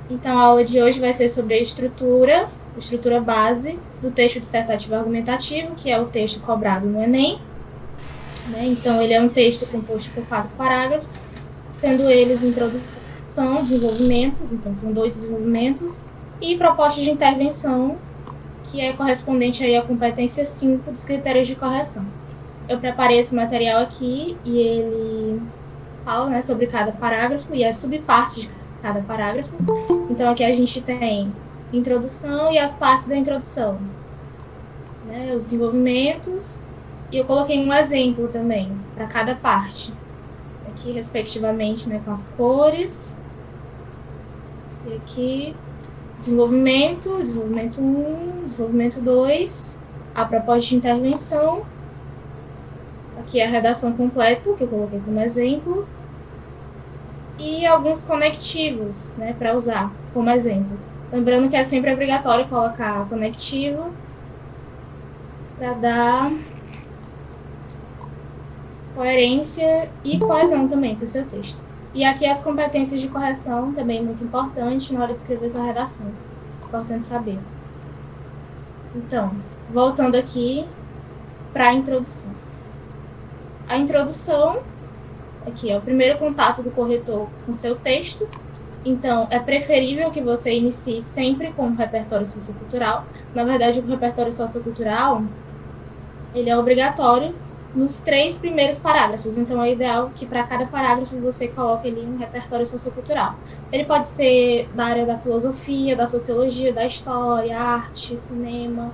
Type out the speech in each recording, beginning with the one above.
Então, a aula de hoje vai ser sobre a estrutura base do texto dissertativo argumentativo, que é o texto cobrado no Enem. Né? Então, ele é um texto composto por 4 parágrafos, sendo eles introdução, desenvolvimentos, então são 2 desenvolvimentos, e proposta de intervenção, que é correspondente aí à competência 5 dos critérios de correção. Eu preparei esse material aqui e ele fala, né, sobre cada parágrafo e as subpartes de cada parágrafo. Então, aqui a gente tem introdução e as partes da introdução, né, os desenvolvimentos, e eu coloquei um exemplo também para cada parte, aqui respectivamente, né, com as cores. E aqui, desenvolvimento 1, desenvolvimento 2, a proposta de intervenção, aqui a redação completa, que eu coloquei como exemplo, e alguns conectivos, né, para usar como exemplo. Lembrando que é sempre obrigatório colocar conectivo para dar coerência e coesão também para o seu texto. E aqui as competências de correção também muito importante na hora de escrever sua redação. Importante saber. Então, voltando aqui para a introdução. A introdução, aqui é o primeiro contato do corretor com seu texto. Então, é preferível que você inicie sempre com o repertório sociocultural. Na verdade, o repertório sociocultural, ele é obrigatório nos 3 primeiros parágrafos. Então, é ideal que para cada parágrafo você coloque ali um repertório sociocultural. Ele pode ser da área da filosofia, da sociologia, da história, arte, cinema,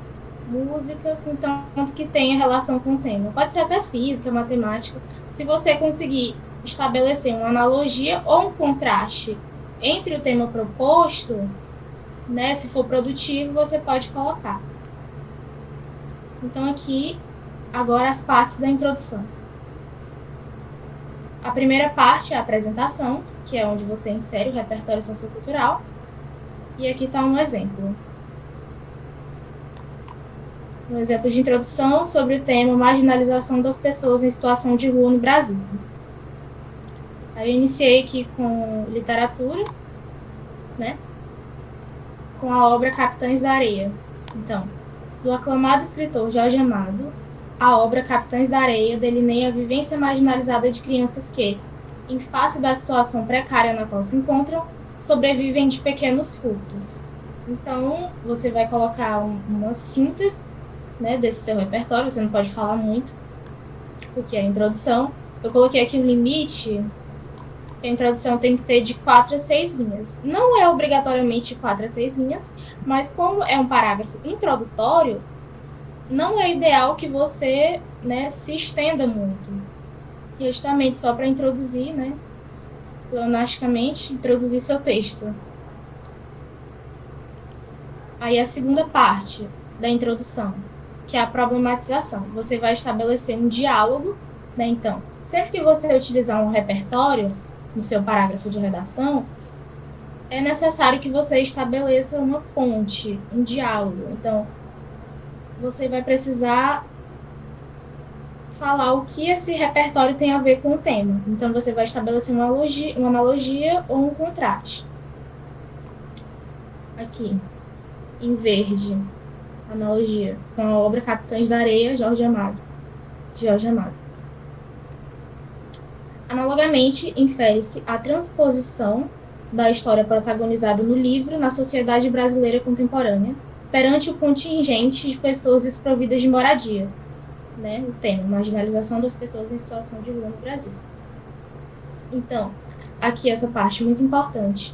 música, contanto que tenha relação com o tema. Pode ser até física, matemática. Se você conseguir estabelecer uma analogia ou um contraste entre o tema proposto, né, se for produtivo, você pode colocar. Então, aqui, agora as partes da introdução. A primeira parte é a apresentação, que é onde você insere o repertório sociocultural. E aqui está um exemplo. Um exemplo de introdução sobre o tema marginalização das pessoas em situação de rua no Brasil. Aí eu iniciei aqui com literatura, né? Com a obra Capitães da Areia. Então, do aclamado escritor Jorge Amado, a obra Capitães da Areia delineia a vivência marginalizada de crianças que, em face da situação precária na qual se encontram, sobrevivem de pequenos furtos. Então, você vai colocar uma síntese, né, desse seu repertório, você não pode falar muito, porque é a introdução. Eu coloquei aqui um limite, a introdução tem que ter de 4 a 6 linhas. Não é obrigatoriamente de 4 a 6 linhas, mas como é um parágrafo introdutório, não é ideal que você, né, se estenda muito. Justamente só para introduzir, né, pleonasticamente, introduzir seu texto. Aí a segunda parte da introdução, que é a problematização. Você vai estabelecer um diálogo, né? Então, sempre que você utilizar um repertório no seu parágrafo de redação, é necessário que você estabeleça uma ponte, um diálogo. Então, você vai precisar falar o que esse repertório tem a ver com o tema. Então, você vai estabelecer uma analogia ou um contraste. Aqui, em verde, analogia com a obra Capitães da Areia, Jorge Amado. Analogamente, infere-se a transposição da história protagonizada no livro na sociedade brasileira contemporânea, perante o contingente de pessoas desprovidas de moradia, né? O tema, marginalização das pessoas em situação de rua no Brasil. Então, aqui essa parte muito importante.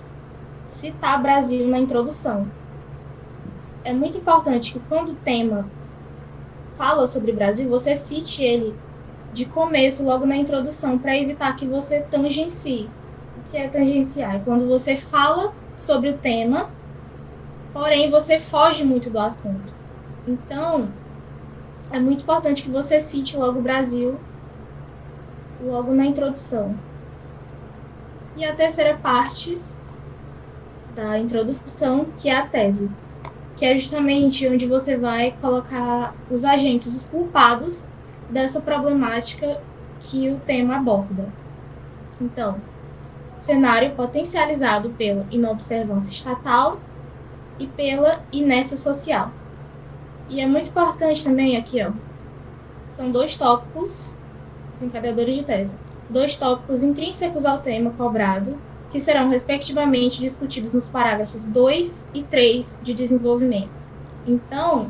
Citar Brasil na introdução. É muito importante que quando o tema fala sobre Brasil, você cite ele de começo, logo na introdução, para evitar que você tangencie. O que é tangenciar? É quando você fala sobre o tema, porém você foge muito do assunto. Então, é muito importante que você cite logo o Brasil, logo na introdução. E a terceira parte da introdução, que é a tese, que é justamente onde você vai colocar os agentes, os culpados dessa problemática que o tema aborda. Então, cenário potencializado pela inobservância estatal e pela inércia social. E é muito importante também aqui, ó, são 2 tópicos desencadeadores de tese, 2 tópicos intrínsecos ao tema cobrado, que serão respectivamente discutidos nos parágrafos 2 e 3 de desenvolvimento. Então,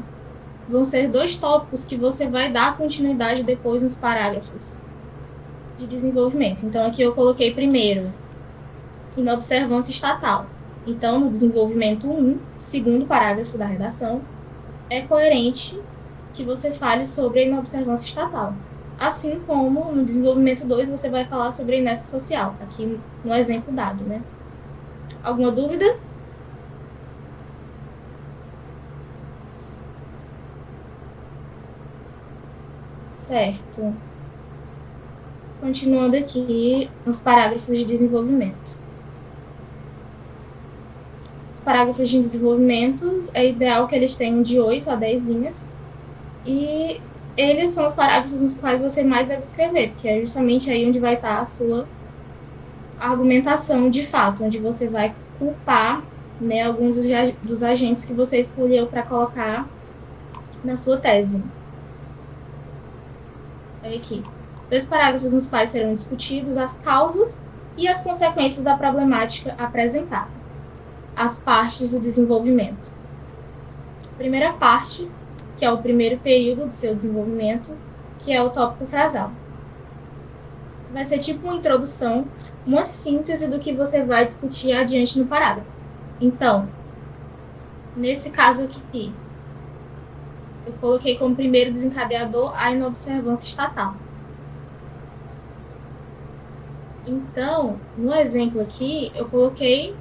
vão ser 2 tópicos que você vai dar continuidade depois nos parágrafos de desenvolvimento. Então, aqui eu coloquei primeiro inobservância estatal. Então, no desenvolvimento 1, segundo parágrafo da redação, é coerente que você fale sobre a inobservância estatal. Assim como no desenvolvimento 2 você vai falar sobre a inércia social, aqui no exemplo dado, né? Alguma dúvida? Certo. Continuando aqui nos parágrafos de desenvolvimento. Os parágrafos de desenvolvimento é ideal que eles tenham de 8 a 10 linhas. E eles são os parágrafos nos quais você mais deve escrever, porque é justamente aí onde vai estar a sua argumentação de fato, onde você vai culpar, né, alguns dos agentes que você escolheu para colocar na sua tese. Aqui. 2 parágrafos nos quais serão discutidos as causas e as consequências da problemática apresentada. As partes do desenvolvimento. Primeira parte, que é o primeiro período do seu desenvolvimento, que é o tópico frasal. Vai ser tipo uma introdução, uma síntese do que você vai discutir adiante no parágrafo. Então, nesse caso aqui, eu coloquei como primeiro desencadeador a inobservância estatal. Então, no exemplo aqui, eu coloquei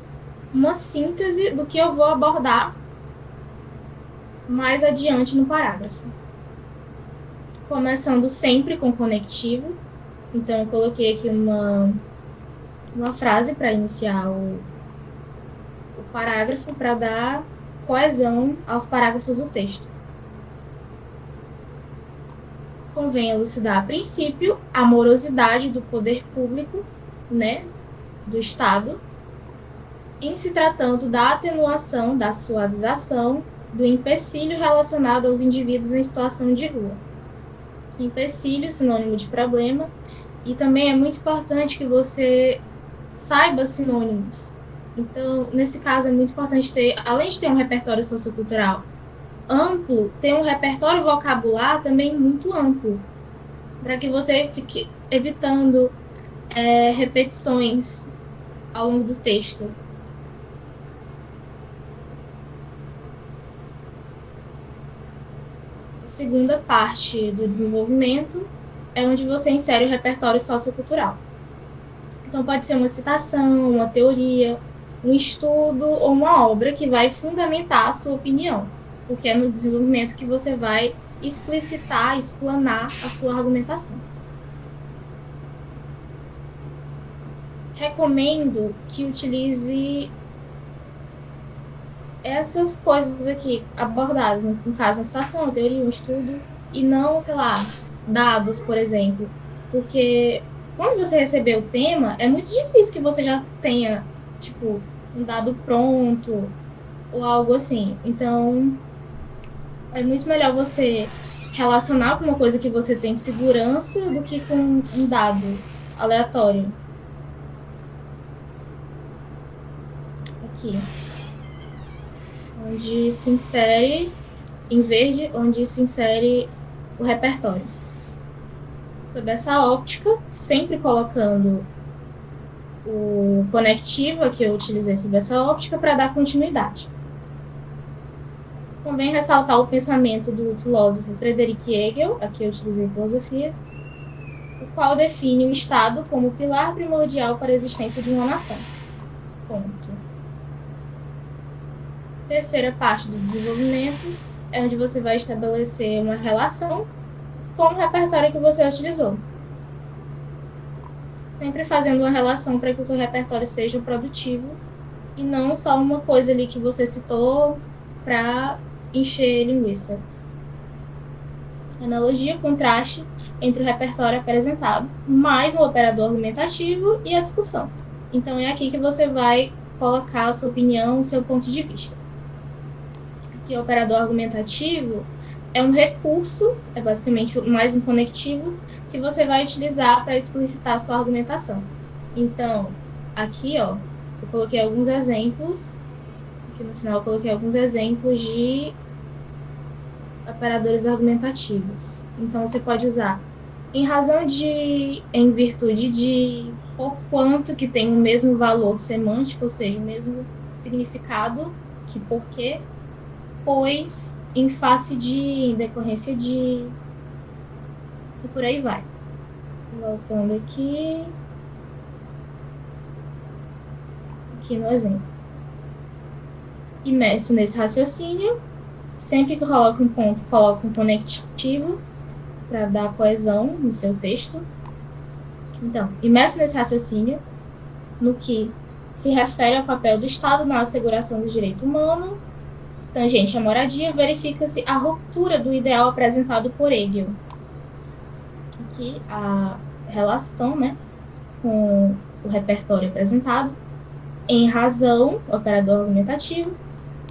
uma síntese do que eu vou abordar mais adiante no parágrafo. Começando sempre com conectivo. Então, eu coloquei aqui uma frase para iniciar o parágrafo, para dar coesão aos parágrafos do texto. Convém elucidar, a princípio, a morosidade do poder público, né, do Estado, em se tratando da atenuação, da suavização, do empecilho relacionado aos indivíduos em situação de rua. Empecilho, sinônimo de problema, e também é muito importante que você saiba sinônimos. Então, nesse caso, é muito importante ter, além de ter um repertório sociocultural amplo, ter um repertório vocabular também muito amplo, para que você fique evitando repetições ao longo do texto. A segunda parte do desenvolvimento é onde você insere o repertório sociocultural. Então, pode ser uma citação, uma teoria, um estudo ou uma obra que vai fundamentar a sua opinião, porque é no desenvolvimento que você vai explicitar, explanar a sua argumentação. Recomendo que utilize essas coisas aqui abordadas, no caso, a citação, a teoria, um estudo, e não, sei lá, dados, por exemplo. Porque quando você receber o tema, é muito difícil que você já tenha, tipo, um dado pronto ou algo assim. Então, é muito melhor você relacionar com uma coisa que você tem segurança do que com um dado aleatório. Aqui. Onde se insere, em verde, onde se insere o repertório. Sob essa óptica, sempre colocando o conectivo que eu utilizei sob essa óptica para dar continuidade. Convém ressaltar o pensamento do filósofo Friedrich Hegel, aqui eu utilizei filosofia, o qual define o Estado como pilar primordial para a existência de uma nação. Ponto. Terceira parte do desenvolvimento é onde você vai estabelecer uma relação com o repertório que você utilizou. Sempre fazendo uma relação para que o seu repertório seja produtivo e não só uma coisa ali que você citou para encher linguiça. Analogia, contraste entre o repertório apresentado, mais o operador argumentativo e a discussão. Então, é aqui que você vai colocar a sua opinião, o seu ponto de vista. Aqui, o operador argumentativo é um recurso, é basicamente mais um conectivo, que você vai utilizar para explicitar a sua argumentação. Então, aqui, ó, eu coloquei alguns exemplos. Aqui no final, eu coloquei alguns exemplos de operadores argumentativos. Então, você pode usar em razão de, em virtude de, por quanto, que tem o mesmo valor semântico, ou seja, o mesmo significado que porque, pois, em face de, em decorrência de, e por aí vai. Voltando aqui no exemplo. Imerso nesse raciocínio, sempre que eu coloco um ponto, coloco um conectivo para dar coesão no seu texto. Então, imerso nesse raciocínio, no que se refere ao papel do Estado na asseguração do direito humano, tangente à moradia, verifica-se a ruptura do ideal apresentado por Hegel. Aqui, a relação, né, com o repertório apresentado, em razão, operador argumentativo,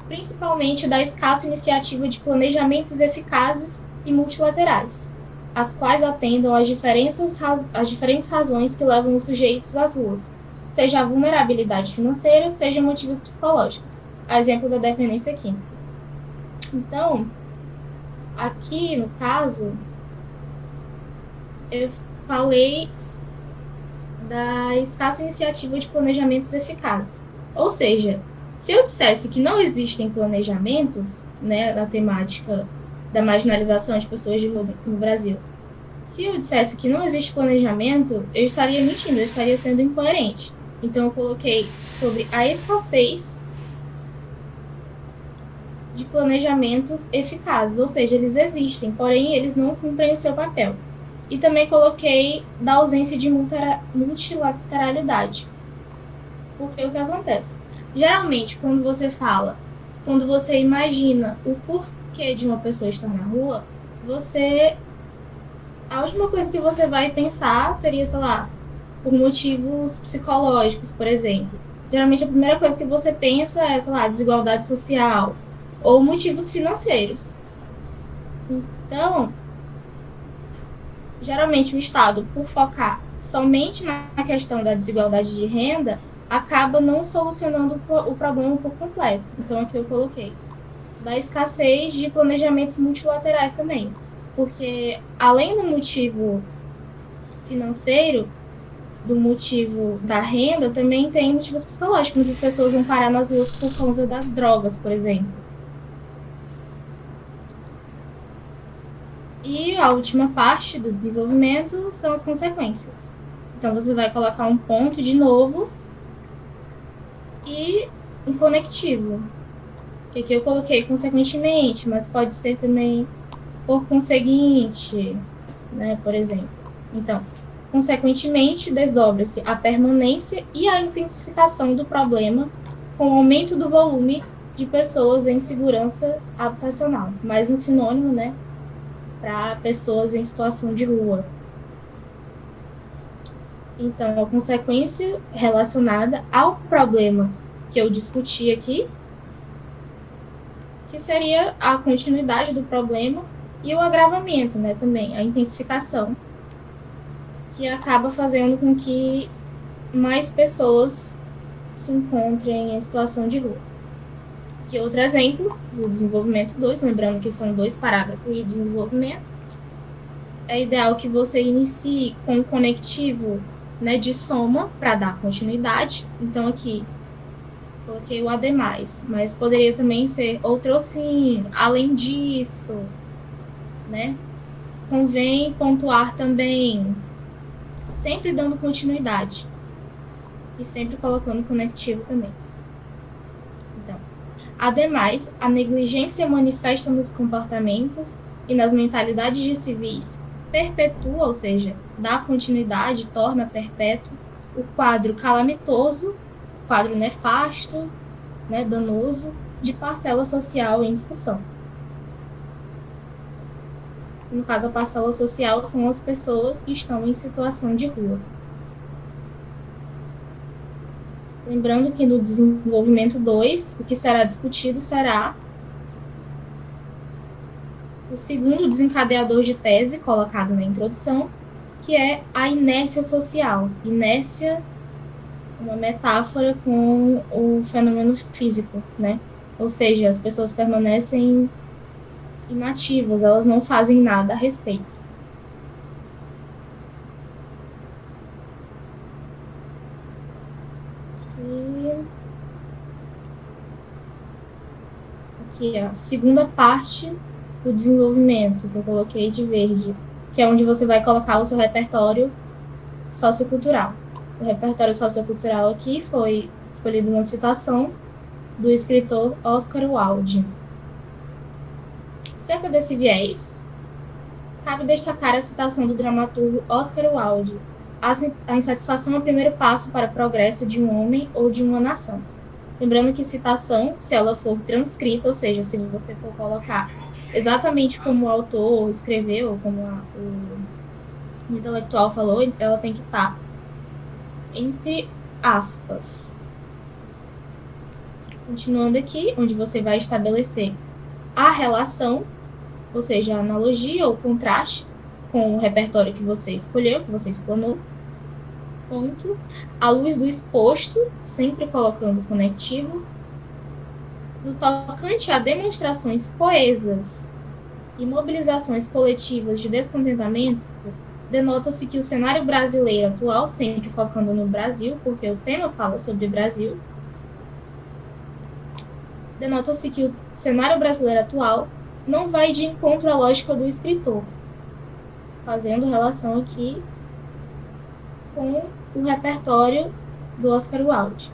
principalmente da escassa iniciativa de planejamentos eficazes e multilaterais, as quais atendam às diferentes razões que levam os sujeitos às ruas, seja a vulnerabilidade financeira, seja motivos psicológicos. A exemplo da dependência química. Então, aqui no caso, eu falei da escassa iniciativa de planejamentos eficazes. Ou seja, se eu dissesse que não existem planejamentos, né, na temática da marginalização de pessoas de rua no Brasil, se eu dissesse que não existe planejamento, eu estaria mentindo, eu estaria sendo incoerente. Então, eu coloquei sobre a escassez de planejamentos eficazes, ou seja, eles existem, porém eles não cumprem o seu papel. E também coloquei da ausência de multilateralidade. Porque o que acontece? Geralmente, quando você imagina o porquê de uma pessoa estar na rua, a última coisa que você vai pensar seria, sei lá, por motivos psicológicos, por exemplo. Geralmente a primeira coisa que você pensa é, sei lá, desigualdade social ou motivos financeiros. Então, geralmente o Estado, por focar somente na questão da desigualdade de renda, acaba não solucionando o problema por completo. Então, aqui eu coloquei da escassez de planejamentos multilaterais também. Porque, além do motivo financeiro, do motivo da renda, também tem motivos psicológicos. Muitas pessoas vão parar nas ruas por causa das drogas, por exemplo. E a última parte do desenvolvimento são as consequências. Então, você vai colocar um ponto de novo e um conectivo. Que aqui eu coloquei consequentemente, mas pode ser também por conseguinte, né, por exemplo. Então, consequentemente, desdobra-se a permanência e a intensificação do problema com o aumento do volume de pessoas em segurança habitacional. Mais um sinônimo, né, para pessoas em situação de rua. Então, a consequência relacionada ao problema que eu discuti aqui, que seria a continuidade do problema e o agravamento, né, também, a intensificação, que acaba fazendo com que mais pessoas se encontrem em situação de rua. Aqui outro exemplo, do desenvolvimento 2, lembrando que são 2 parágrafos de desenvolvimento. É ideal que você inicie com um conectivo, né, de soma para dar continuidade. Então, aqui coloquei o ademais, mas poderia também ser outro sim, além disso, né? Convém pontuar também, sempre dando continuidade e sempre colocando conectivo também. Então, ademais, a negligência manifesta nos comportamentos e nas mentalidades de civis perpetua, ou seja, dá continuidade, torna perpétuo o quadro calamitoso, quadro nefasto, né, danoso, de parcela social em discussão. No caso, a parcela social são as pessoas que estão em situação de rua. Lembrando que no desenvolvimento 2, o que será discutido será o segundo desencadeador de tese colocado na introdução, que é a inércia social. Inércia, uma metáfora com o fenômeno físico, né? Ou seja, as pessoas permanecem inativas, elas não fazem nada a respeito. Aqui, a segunda parte do desenvolvimento, que eu coloquei de verde, que é onde você vai colocar o seu repertório sociocultural. O repertório sociocultural aqui foi escolhido uma citação do escritor Oscar Wilde. Cerca desse viés, cabe destacar a citação do dramaturgo Oscar Wilde: a insatisfação é o primeiro passo para o progresso de um homem ou de uma nação. Lembrando que citação, se ela for transcrita, ou seja, se você for colocar exatamente como o autor escreveu, como o intelectual falou, ela tem que estar entre aspas. Continuando aqui, onde você vai estabelecer a relação, ou seja, a analogia ou contraste com o repertório que você escolheu, que você explanou. Ponto. À luz do exposto, sempre colocando conectivo. No tocante a demonstrações coesas e mobilizações coletivas de descontentamento, denota-se que o cenário brasileiro atual, sempre focando no Brasil, porque o tema fala sobre Brasil, denota-se que o cenário brasileiro atual não vai de encontro à lógica do escritor, fazendo relação aqui com o repertório do Oscar Wilde.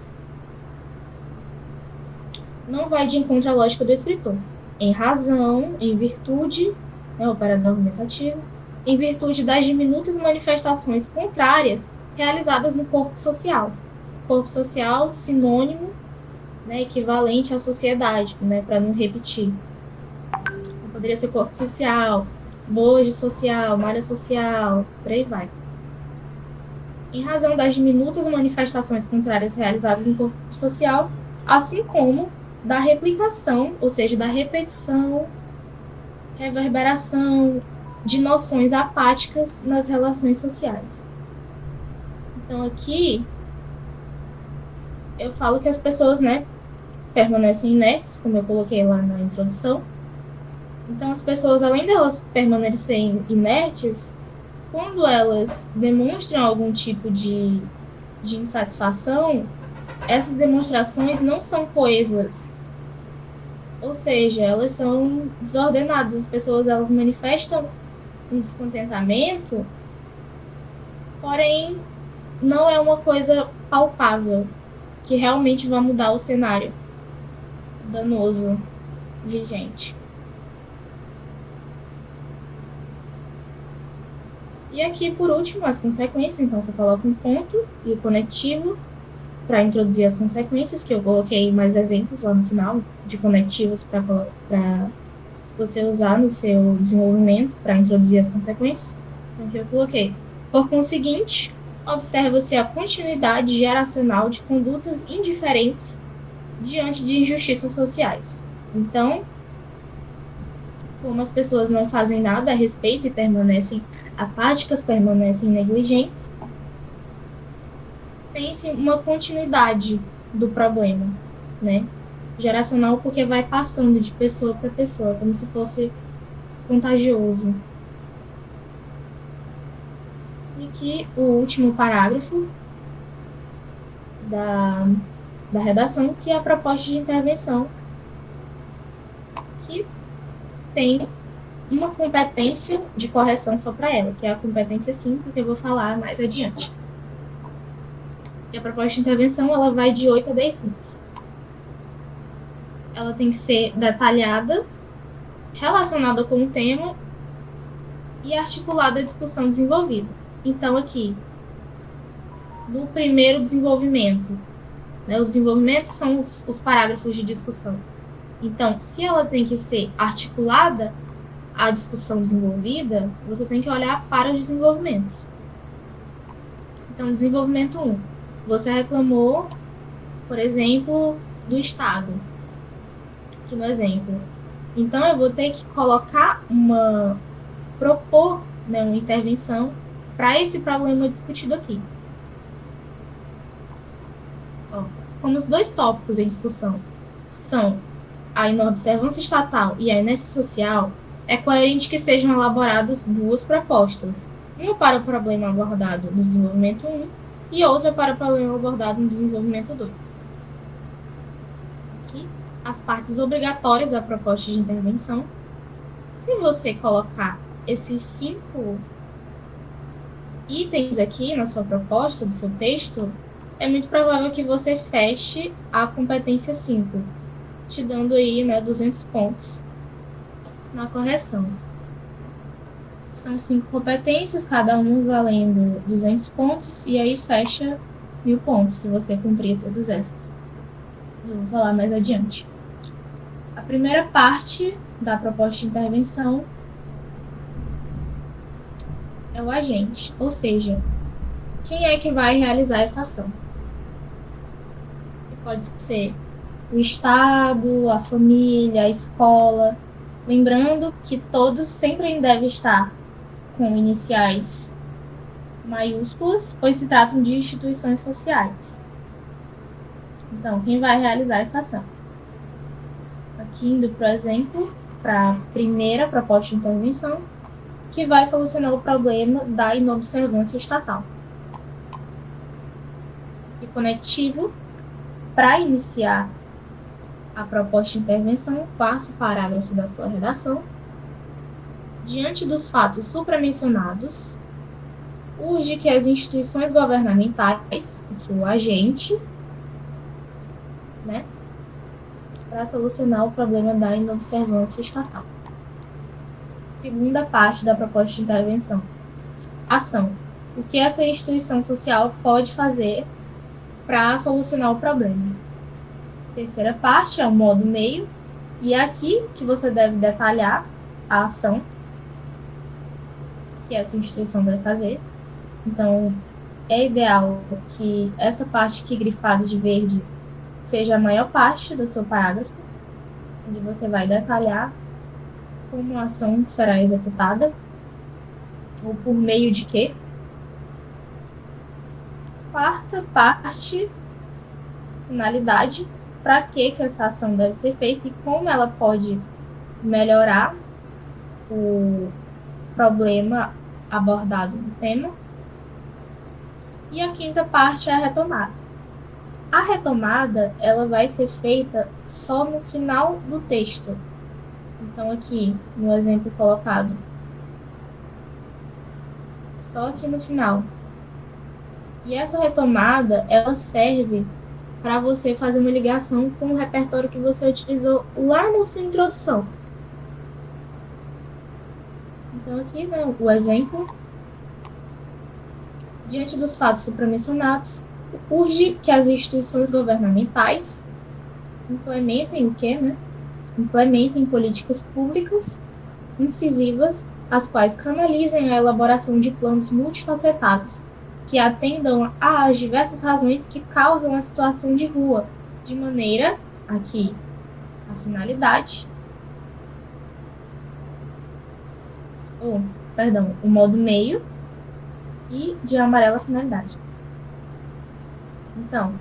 Não vai de encontro à lógica do escritor, em razão, em virtude, o parágrafo argumentativo, em virtude das diminutas manifestações contrárias realizadas no corpo social. Corpo social, sinônimo, equivalente à sociedade, para não repetir. Então, poderia ser corpo social, bojo social, malha social, por aí vai. Em razão das diminutas manifestações contrárias realizadas no corpo social, assim como da replicação, ou seja, da repetição, reverberação de noções apáticas nas relações sociais. Então, aqui, eu falo que as pessoas, permanecem inertes, como eu coloquei lá na introdução. Então, as pessoas, além delas permanecerem inertes, quando elas demonstram algum tipo de insatisfação, essas demonstrações não são coesas. Ou seja, elas são desordenadas. As pessoas, elas manifestam um descontentamento, porém, não é uma coisa palpável, que realmente vai mudar o cenário danoso vigente. E aqui, por último, as consequências. Então, você coloca um ponto e o conectivo para introduzir as consequências, que eu coloquei mais exemplos lá no final de conectivos para você usar no seu desenvolvimento para introduzir as consequências. Então, aqui eu coloquei: por conseguinte, observa-se a continuidade geracional de condutas indiferentes diante de injustiças sociais. Então, como as pessoas não fazem nada a respeito e permanecem apáticas, permanecem negligentes, tem-se uma continuidade do problema, geracional, porque vai passando de pessoa para pessoa, como se fosse contagioso. E aqui o último parágrafo da redação, que é a proposta de intervenção, que tem uma competência de correção só para ela, que é a competência 5, que eu vou falar mais adiante. E a proposta de intervenção, ela vai de 8 a 10 linhas. Ela tem que ser detalhada, relacionada com o tema e articulada à discussão desenvolvida. Então, aqui, no primeiro desenvolvimento, os desenvolvimentos são os parágrafos de discussão. Então, se ela tem que ser articulada à discussão desenvolvida, você tem que olhar para os desenvolvimentos. Então, desenvolvimento 1. Você reclamou por exemplo, do Estado, aqui no exemplo. Então, eu vou ter que propor, né, uma intervenção para esse problema discutido aqui. Ó, como os dois tópicos em discussão são a inobservância estatal e a inércia social, é coerente que sejam elaboradas duas propostas, uma para o problema abordado no desenvolvimento 1 e outra para o problema abordado no desenvolvimento 2. Aqui, as partes obrigatórias da proposta de intervenção. Se você colocar esses 5 itens aqui na sua proposta, do seu texto, é muito provável que você feche a competência 5, te dando aí, né, 200 pontos na correção. São 5 competências, cada uma valendo 200 pontos, e aí fecha 1000 pontos, se você cumprir todas essas. Eu vou falar mais adiante. A primeira parte da proposta de intervenção é o agente, ou seja, quem é que vai realizar essa ação? Pode ser o Estado, a família, a escola. Lembrando que todos sempre devem estar com iniciais maiúsculas, pois se tratam de instituições sociais. Então, quem vai realizar essa ação? Aqui indo, por exemplo, para a primeira proposta de intervenção, que vai solucionar o problema da inobservância estatal. Aqui, conectivo, para iniciar a proposta de intervenção, quarto parágrafo da sua redação. Diante dos fatos supramencionados, urge que as instituições governamentais, que o agente, né, para solucionar o problema da inobservância estatal. Segunda parte da proposta de intervenção. Ação. O que essa instituição social pode fazer para solucionar o problema. Terceira parte é o modo meio, e é aqui que você deve detalhar a ação que essa instituição deve fazer. Então, é ideal que essa parte aqui grifada de verde seja a maior parte do seu parágrafo, onde você vai detalhar como a ação será executada, ou por meio de quê. Quarta parte, finalidade, para que essa ação deve ser feita e como ela pode melhorar o problema abordado no tema. E a quinta parte é a retomada. A retomada, ela vai ser feita só no final do texto. Então, aqui, no exemplo colocado, só aqui no final. E essa retomada, ela serve para você fazer uma ligação com o repertório que você utilizou lá na sua introdução. Então, aqui, né, o exemplo. Diante dos fatos supramencionados, urge que as instituições governamentais implementem o quê, né? Implementem políticas públicas incisivas, as quais canalizem a elaboração de planos multifacetados que atendam às diversas razões que causam a situação de rua, de maneira, aqui, a finalidade, o modo meio, e de amarela a finalidade. Então,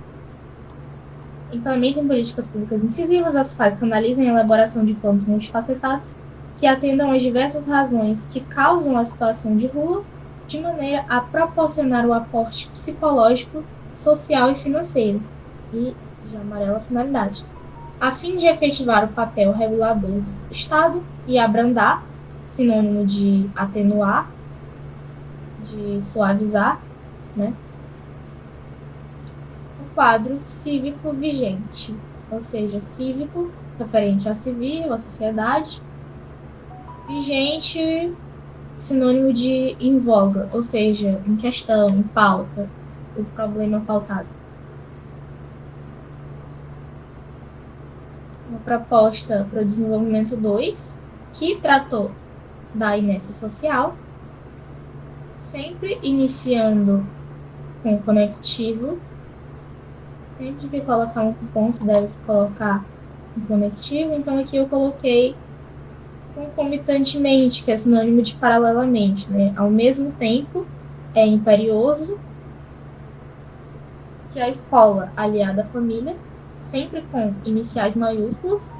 implementem políticas públicas incisivas, as quais canalizem a elaboração de planos multifacetados que atendam às diversas razões que causam a situação de rua, de maneira a proporcionar o aporte psicológico, social e financeiro, e de amarela a finalidade, a fim de efetivar o papel regulador do Estado e abrandar, sinônimo de atenuar, de suavizar, né, o quadro cívico vigente, ou seja, cívico, referente a civil, a sociedade, vigente, sinônimo de em voga, ou seja, em questão, em pauta, o problema pautado. Uma proposta para o desenvolvimento 2, que tratou da inércia social, sempre iniciando com o conectivo, sempre que colocar um ponto, deve-se colocar um conectivo. Então, aqui eu coloquei concomitantemente, que é sinônimo de paralelamente, né? Ao mesmo tempo, é imperioso que a escola, aliada à família, sempre com iniciais maiúsculas,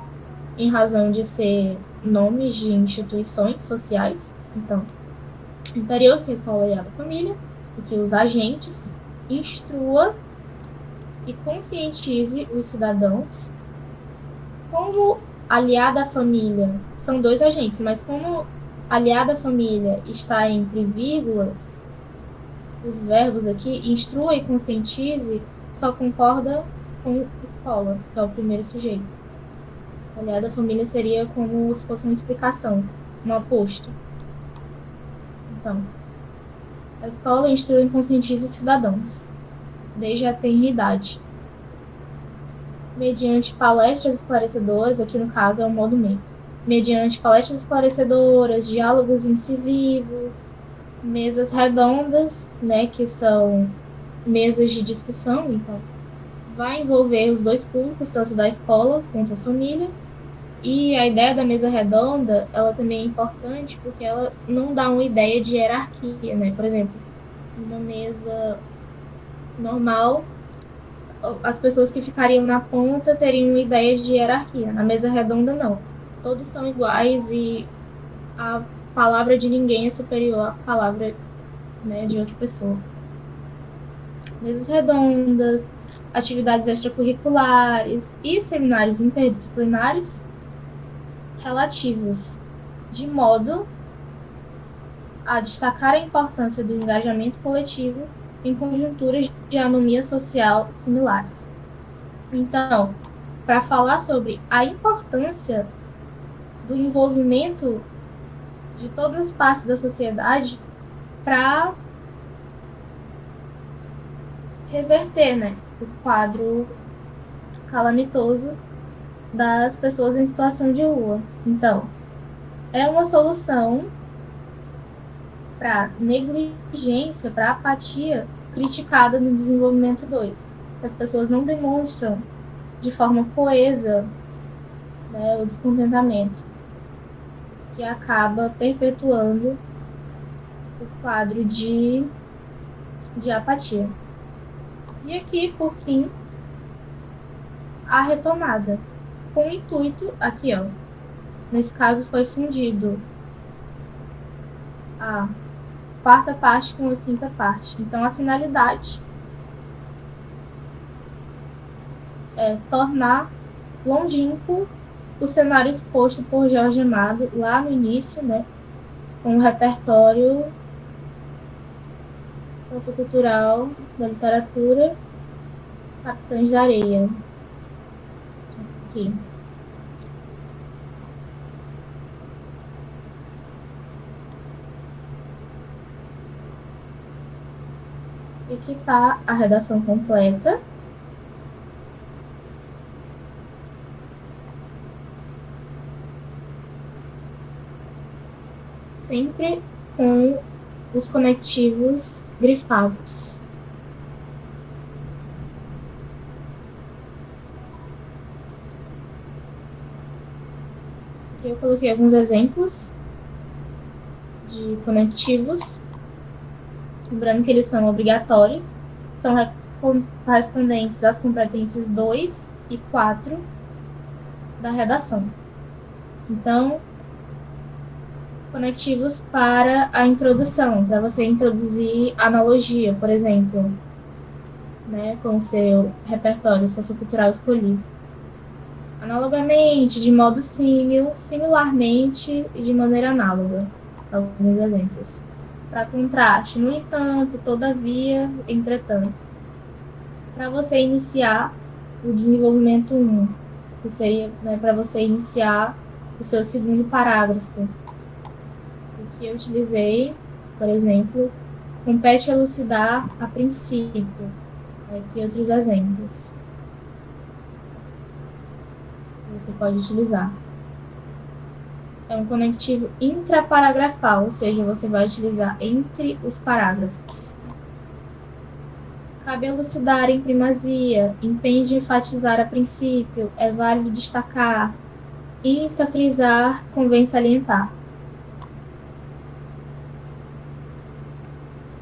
em razão de ser nomes de instituições sociais. Então, imperioso que a escola, aliada à família, e que os agentes instrua e conscientize os cidadãos. Como aliada à família, são dois agentes, mas como aliada à família está entre vírgulas, os verbos aqui, instrua e conscientize, só concorda com escola, que é o primeiro sujeito. Aliada à família seria como se fosse uma explicação, um aposto. Então, a escola instrui e conscientiza os cidadãos, desde a tenra idade, mediante palestras esclarecedoras, aqui no caso é o modo meio, mediante palestras esclarecedoras, diálogos incisivos, mesas redondas, né, que são mesas de discussão, então vai envolver os dois públicos, tanto da escola quanto a família. E a ideia da mesa redonda, ela também é importante porque ela não dá uma ideia de hierarquia, né? Por exemplo, numa mesa normal, as pessoas que ficariam na ponta teriam uma ideia de hierarquia. Na mesa redonda, não. Todos são iguais e a palavra de ninguém é superior à palavra, né, de outra pessoa. Mesas redondas, atividades extracurriculares e seminários interdisciplinares relativos, de modo a destacar a importância do engajamento coletivo em conjunturas de anomia social similares. Então, para falar sobre a importância do envolvimento de todas as partes da sociedade para reverter, né, o quadro calamitoso das pessoas em situação de rua. Então, é uma solução para negligência, para apatia criticada no desenvolvimento 2. As pessoas não demonstram de forma coesa, né, o descontentamento, que acaba perpetuando o quadro de apatia. E aqui, por fim, a retomada, com o intuito, aqui ó, nesse caso foi fundido a quarta parte com a quinta parte. Então, a finalidade é tornar longínquo o cenário exposto por Jorge Amado lá no início, né, com o repertório sociocultural da literatura Capitães da Areia. Aqui. E aqui está a redação completa. Sempre com os conectivos grifados. Aqui eu coloquei alguns exemplos de conectivos, lembrando que eles são obrigatórios, são correspondentes às competências 2 e 4 da redação. Então, conectivos para a introdução, para você introduzir analogia, por exemplo, né, com o seu repertório sociocultural escolhido. Analogamente, de modo símil, similarmente e de maneira análoga. Alguns exemplos. Para contraste, no entanto, todavia, entretanto. Para você iniciar o desenvolvimento 1, que seria, né, para você iniciar o seu segundo parágrafo. O que eu utilizei, por exemplo, compete elucidar a princípio. Aqui outros exemplos. Você pode utilizar. É um conectivo intraparagrafal, ou seja, você vai utilizar entre os parágrafos. Cabe elucidar em primazia, impende enfatizar a princípio, é válido destacar, insta frisar, convém salientar.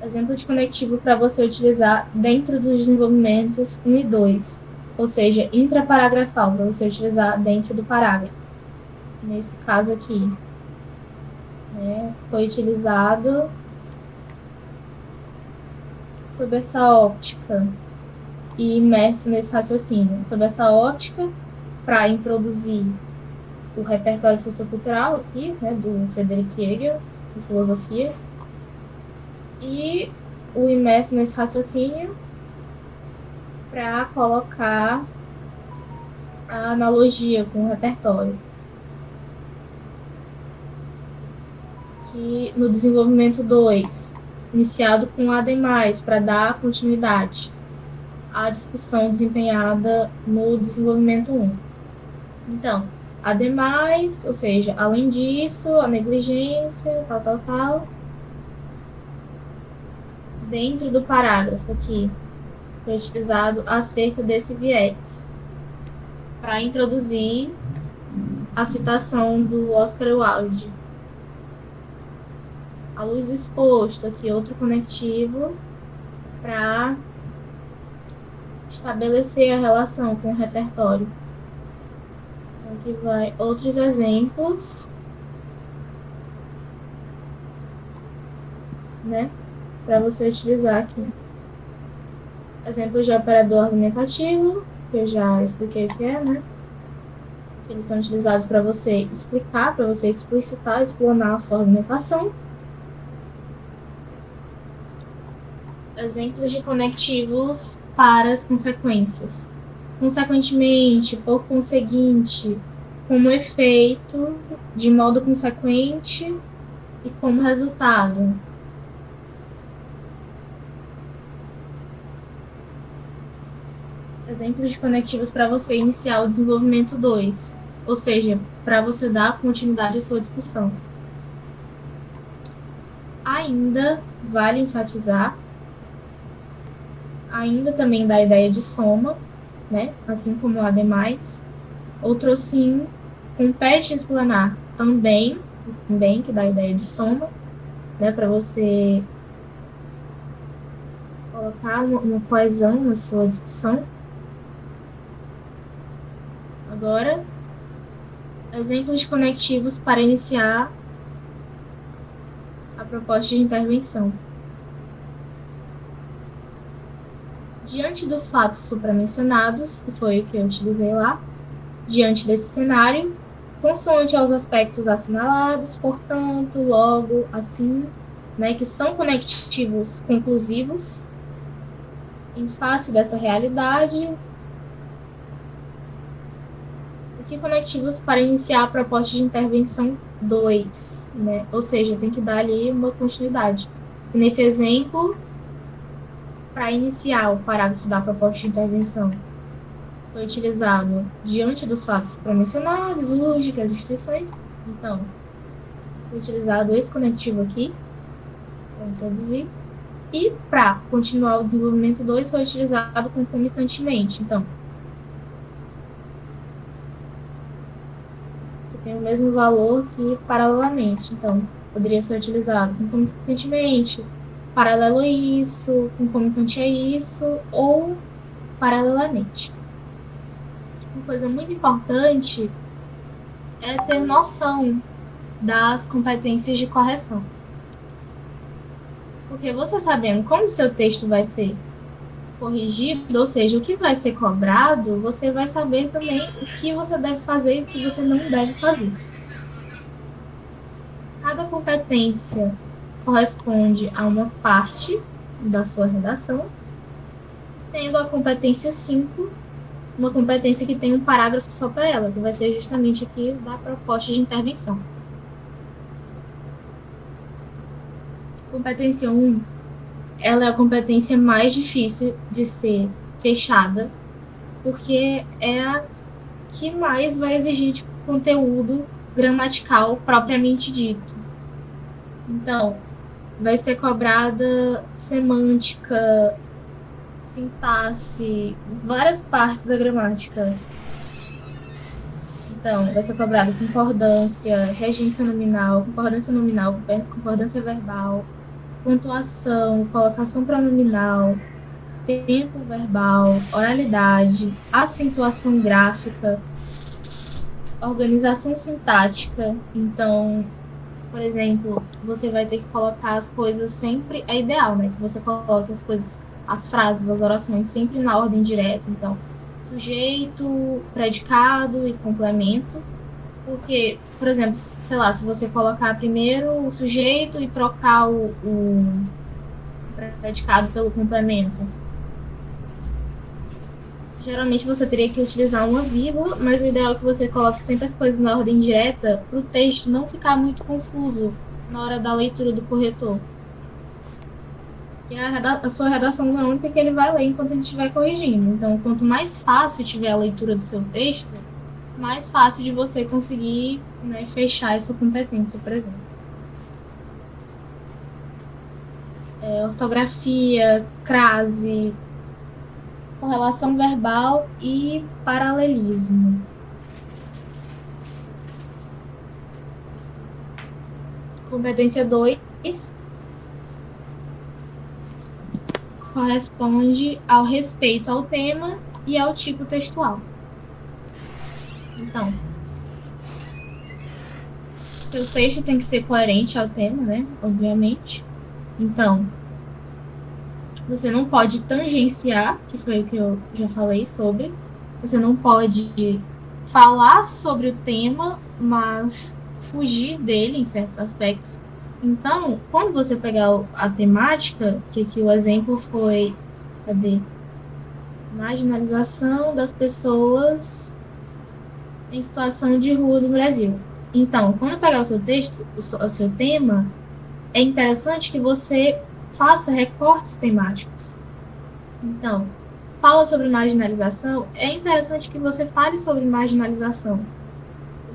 Exemplo de conectivo para você utilizar dentro dos desenvolvimentos 1 e 2, ou seja, intraparágrafal, para você utilizar dentro do parágrafo. Nesse caso aqui, né, foi utilizado sob essa óptica e imerso nesse raciocínio. Sob essa óptica, para introduzir o repertório sociocultural aqui, né, do Friedrich Hegel, de filosofia, e o imerso nesse raciocínio para colocar a analogia com o repertório. Que no desenvolvimento 2, iniciado com a demais, para dar continuidade à discussão desempenhada no desenvolvimento 1. Então, ademais, ou seja, além disso, a negligência, tal. Dentro do parágrafo aqui, foi utilizado acerca desse viés, para introduzir a citação do Oscar Wilde. À luz do exposto, aqui outro conectivo para estabelecer a relação com o repertório. Aqui vai outros exemplos, né, para você utilizar aqui. Exemplos de operador argumentativo, que eu já expliquei o que é, né? Eles são utilizados para você explicar, para você explicitar, explanar a sua argumentação. Exemplos de conectivos para as consequências. Consequentemente, por conseguinte, como efeito, de modo consequente e como resultado. Exemplos de conectivos para você iniciar o desenvolvimento 2, ou seja, para você dar continuidade à sua discussão. Ainda vale enfatizar, ainda também dá a ideia de soma, né? Assim como a demais. Outro sim, compete explanar também, que dá a ideia de soma, né? Para você colocar uma coesão na sua discussão. Agora, exemplos de conectivos para iniciar a proposta de intervenção. Diante dos fatos supramencionados, que foi o que eu utilizei lá, diante desse cenário, consoante aos aspectos assinalados, portanto, logo, assim, né, que são conectivos conclusivos, em face dessa realidade, que conectivos para iniciar a proposta de intervenção 2, né? Ou seja, tem que dar ali uma continuidade. Nesse exemplo, para iniciar o parágrafo da proposta de intervenção, foi utilizado diante dos fatos supramencionados, urge que as instituições. Então, foi utilizado esse conectivo aqui, para introduzir. E para continuar o desenvolvimento 2, foi utilizado concomitantemente. Então, tem o mesmo valor que paralelamente. Então, poderia ser utilizado concomitantemente, paralelo a isso, concomitante a isso, ou paralelamente. Uma coisa muito importante é ter noção das competências de correção. Porque você sabendo como o seu texto vai ser corrigido, ou seja, o que vai ser cobrado, você vai saber também o que você deve fazer e o que você não deve fazer. Cada competência corresponde a uma parte da sua redação, sendo a competência 5 uma competência que tem um parágrafo só para ela, que vai ser justamente aqui da proposta de intervenção. Competência 1, ela é a competência mais difícil de ser fechada, porque é a que mais vai exigir tipo, conteúdo gramatical propriamente dito. Então, vai ser cobrada semântica sintaxe, várias partes da gramática. Então, vai ser cobrado concordância, regência nominal, concordância verbal, pontuação, colocação pronominal, tempo verbal, oralidade, acentuação gráfica, organização sintática. Então, por exemplo, você vai ter que colocar as coisas sempre, é ideal, né? Que você coloque as coisas, as frases, as orações sempre na ordem direta. Então, sujeito, predicado e complemento. Porque, por exemplo, sei lá, se você colocar primeiro o sujeito e trocar o predicado pelo complemento, geralmente você teria que utilizar uma vírgula, mas o ideal é que você coloque sempre as coisas na ordem direta para o texto não ficar muito confuso na hora da leitura do corretor. Que a sua redação não é a única que ele vai ler enquanto ele estiver corrigindo. Então, quanto mais fácil tiver a leitura do seu texto, mais fácil de você conseguir, né, fechar essa competência, por exemplo. Ortografia, crase, correlação verbal e paralelismo. Competência 2 corresponde ao respeito ao tema e ao tipo textual. Então, seu texto tem que ser coerente ao tema, né? Obviamente. Então, você não pode tangenciar, que foi o que eu já falei sobre. Você não pode falar sobre o tema, mas fugir dele em certos aspectos. Então, quando você pegar a temática, que aqui o exemplo foi, cadê? Marginalização das pessoas em situação de rua no Brasil. Então, quando pegar o seu texto, o seu tema, é interessante que você faça recortes temáticos. Então, fala sobre marginalização, é interessante que você fale sobre marginalização.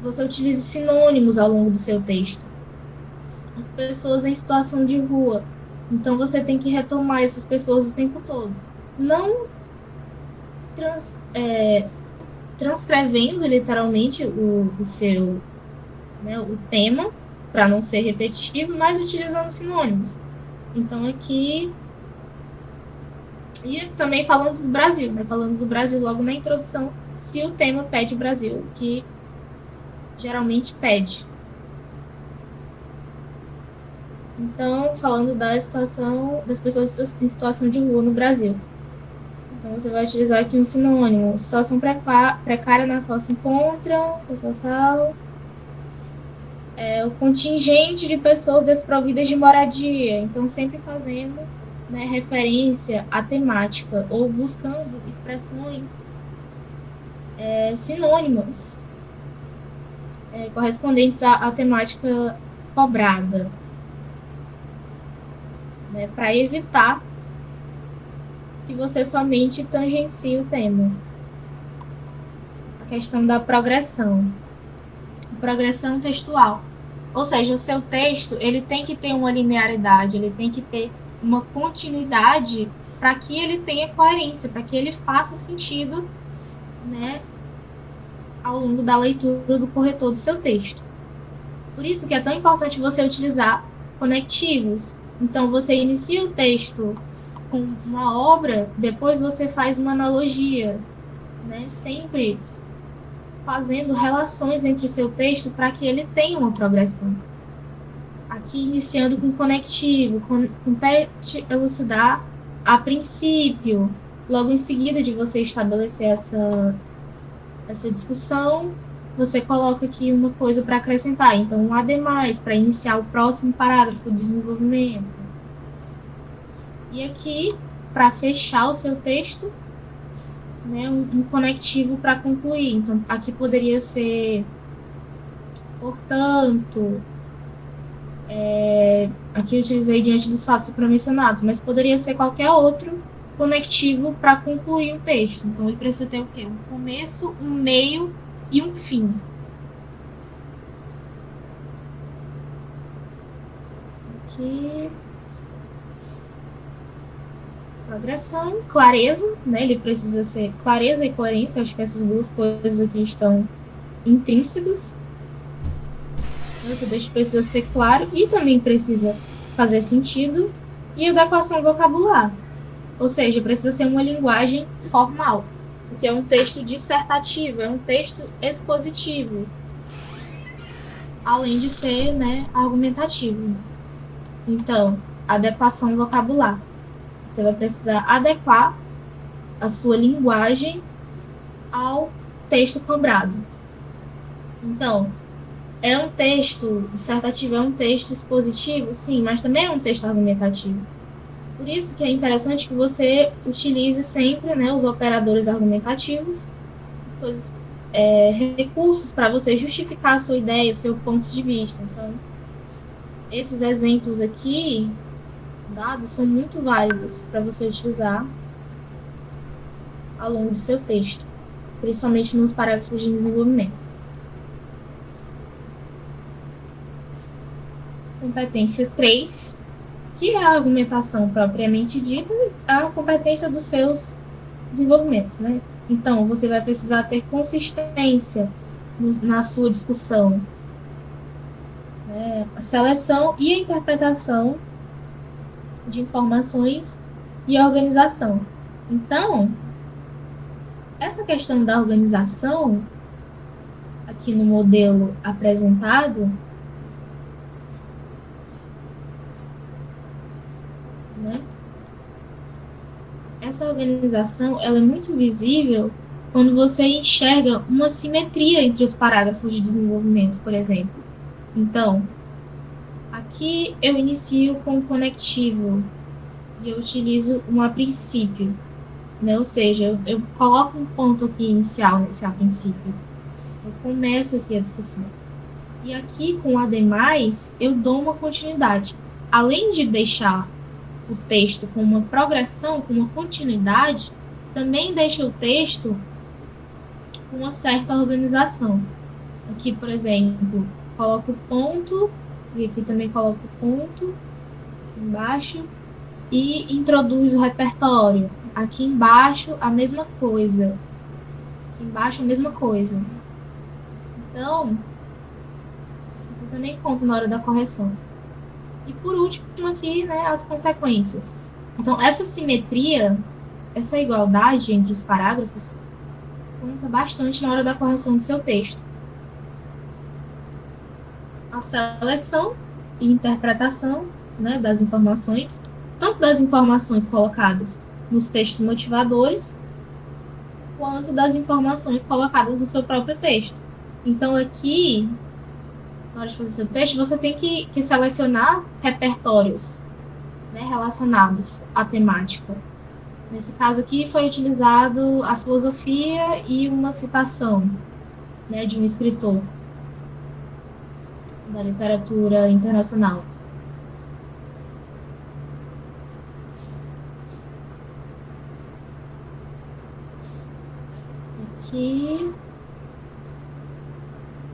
Você utilize sinônimos ao longo do seu texto. As pessoas em situação de rua. Então, você tem que retomar essas pessoas o tempo todo. Não transcrevendo literalmente o seu, né, o tema, para não ser repetitivo, mas utilizando sinônimos. Então, aqui. E também falando do Brasil, né? Falando do Brasil logo na introdução, se o tema pede Brasil, que geralmente pede. Então, falando da situação das pessoas em situação de rua no Brasil. Então, você vai utilizar aqui um sinônimo: situação precária na qual se encontram, tal. O contingente de pessoas desprovidas de moradia. Então, sempre fazendo, né, referência à temática ou buscando expressões sinônimas correspondentes à temática cobrada, né, para evitar que você somente tangencie o tema. A questão da progressão textual. Ou seja, o seu texto ele tem que ter uma linearidade, ele tem que ter uma continuidade para que ele tenha coerência, para que ele faça sentido, né, ao longo da leitura do corretor do seu texto. Por isso que é tão importante você utilizar conectivos. Então, você inicia o texto com uma obra, depois você faz uma analogia, né, sempre fazendo relações entre o seu texto para que ele tenha uma progressão. Aqui iniciando com conectivo, compete elucidar a princípio, logo em seguida de você estabelecer essa discussão, você coloca aqui uma coisa para acrescentar, então um ademais para iniciar o próximo parágrafo do desenvolvimento. E aqui, para fechar o seu texto, né, um conectivo para concluir. Então, aqui poderia ser, portanto, aqui eu utilizei diante dos fatos supramencionados, mas poderia ser qualquer outro conectivo para concluir o texto. Então, ele precisa ter o quê? Um começo, um meio e um fim. Aqui. Progressão, clareza, né? Ele precisa ser clareza e coerência. Acho que essas duas coisas aqui estão intrínsecas. O seu texto precisa ser claro e também precisa fazer sentido. E adequação vocabular, ou seja, precisa ser uma linguagem formal, porque é um texto dissertativo, é um texto expositivo, além de ser, né, argumentativo. Então, adequação vocabular. Você vai precisar adequar a sua linguagem ao texto cobrado. Então, é um texto dissertativo, é um texto expositivo, sim, mas também é um texto argumentativo. Por isso que é interessante que você utilize sempre, né, os operadores argumentativos, as coisas, recursos para você justificar a sua ideia, o seu ponto de vista. Então, esses exemplos aqui dados são muito válidos para você utilizar ao longo do seu texto, principalmente nos parágrafos de desenvolvimento. Competência 3, que é a argumentação propriamente dita, a competência dos seus desenvolvimentos, né? Então, você vai precisar ter consistência na sua discussão, né? A seleção e a interpretação de informações e a organização. Então, essa questão da organização, aqui no modelo apresentado, né? Essa organização, ela é muito visível quando você enxerga uma simetria entre os parágrafos de desenvolvimento, por exemplo. Então, aqui eu inicio com o conectivo e eu utilizo um a princípio, né? Ou seja, eu coloco um ponto aqui inicial nesse a princípio. Eu começo aqui a discussão. E aqui, com o ademais, eu dou uma continuidade. Além de deixar o texto com uma progressão, com uma continuidade, também deixa o texto com uma certa organização. Aqui, por exemplo, coloco o ponto, e aqui também coloco o ponto, aqui embaixo, e introduzo o repertório. Aqui embaixo, a mesma coisa. Aqui embaixo, a mesma coisa. Então, isso também conta na hora da correção. E por último aqui, né, as consequências. Então, essa simetria, essa igualdade entre os parágrafos, conta bastante na hora da correção do seu texto. A seleção e interpretação, né, das informações, tanto das informações colocadas nos textos motivadores, quanto das informações colocadas no seu próprio texto. Então, aqui, na hora de fazer seu texto, você tem que selecionar repertórios, né, relacionados à temática. Nesse caso aqui, foi utilizado a filosofia e uma citação, né, de um escritor da literatura internacional. Aqui,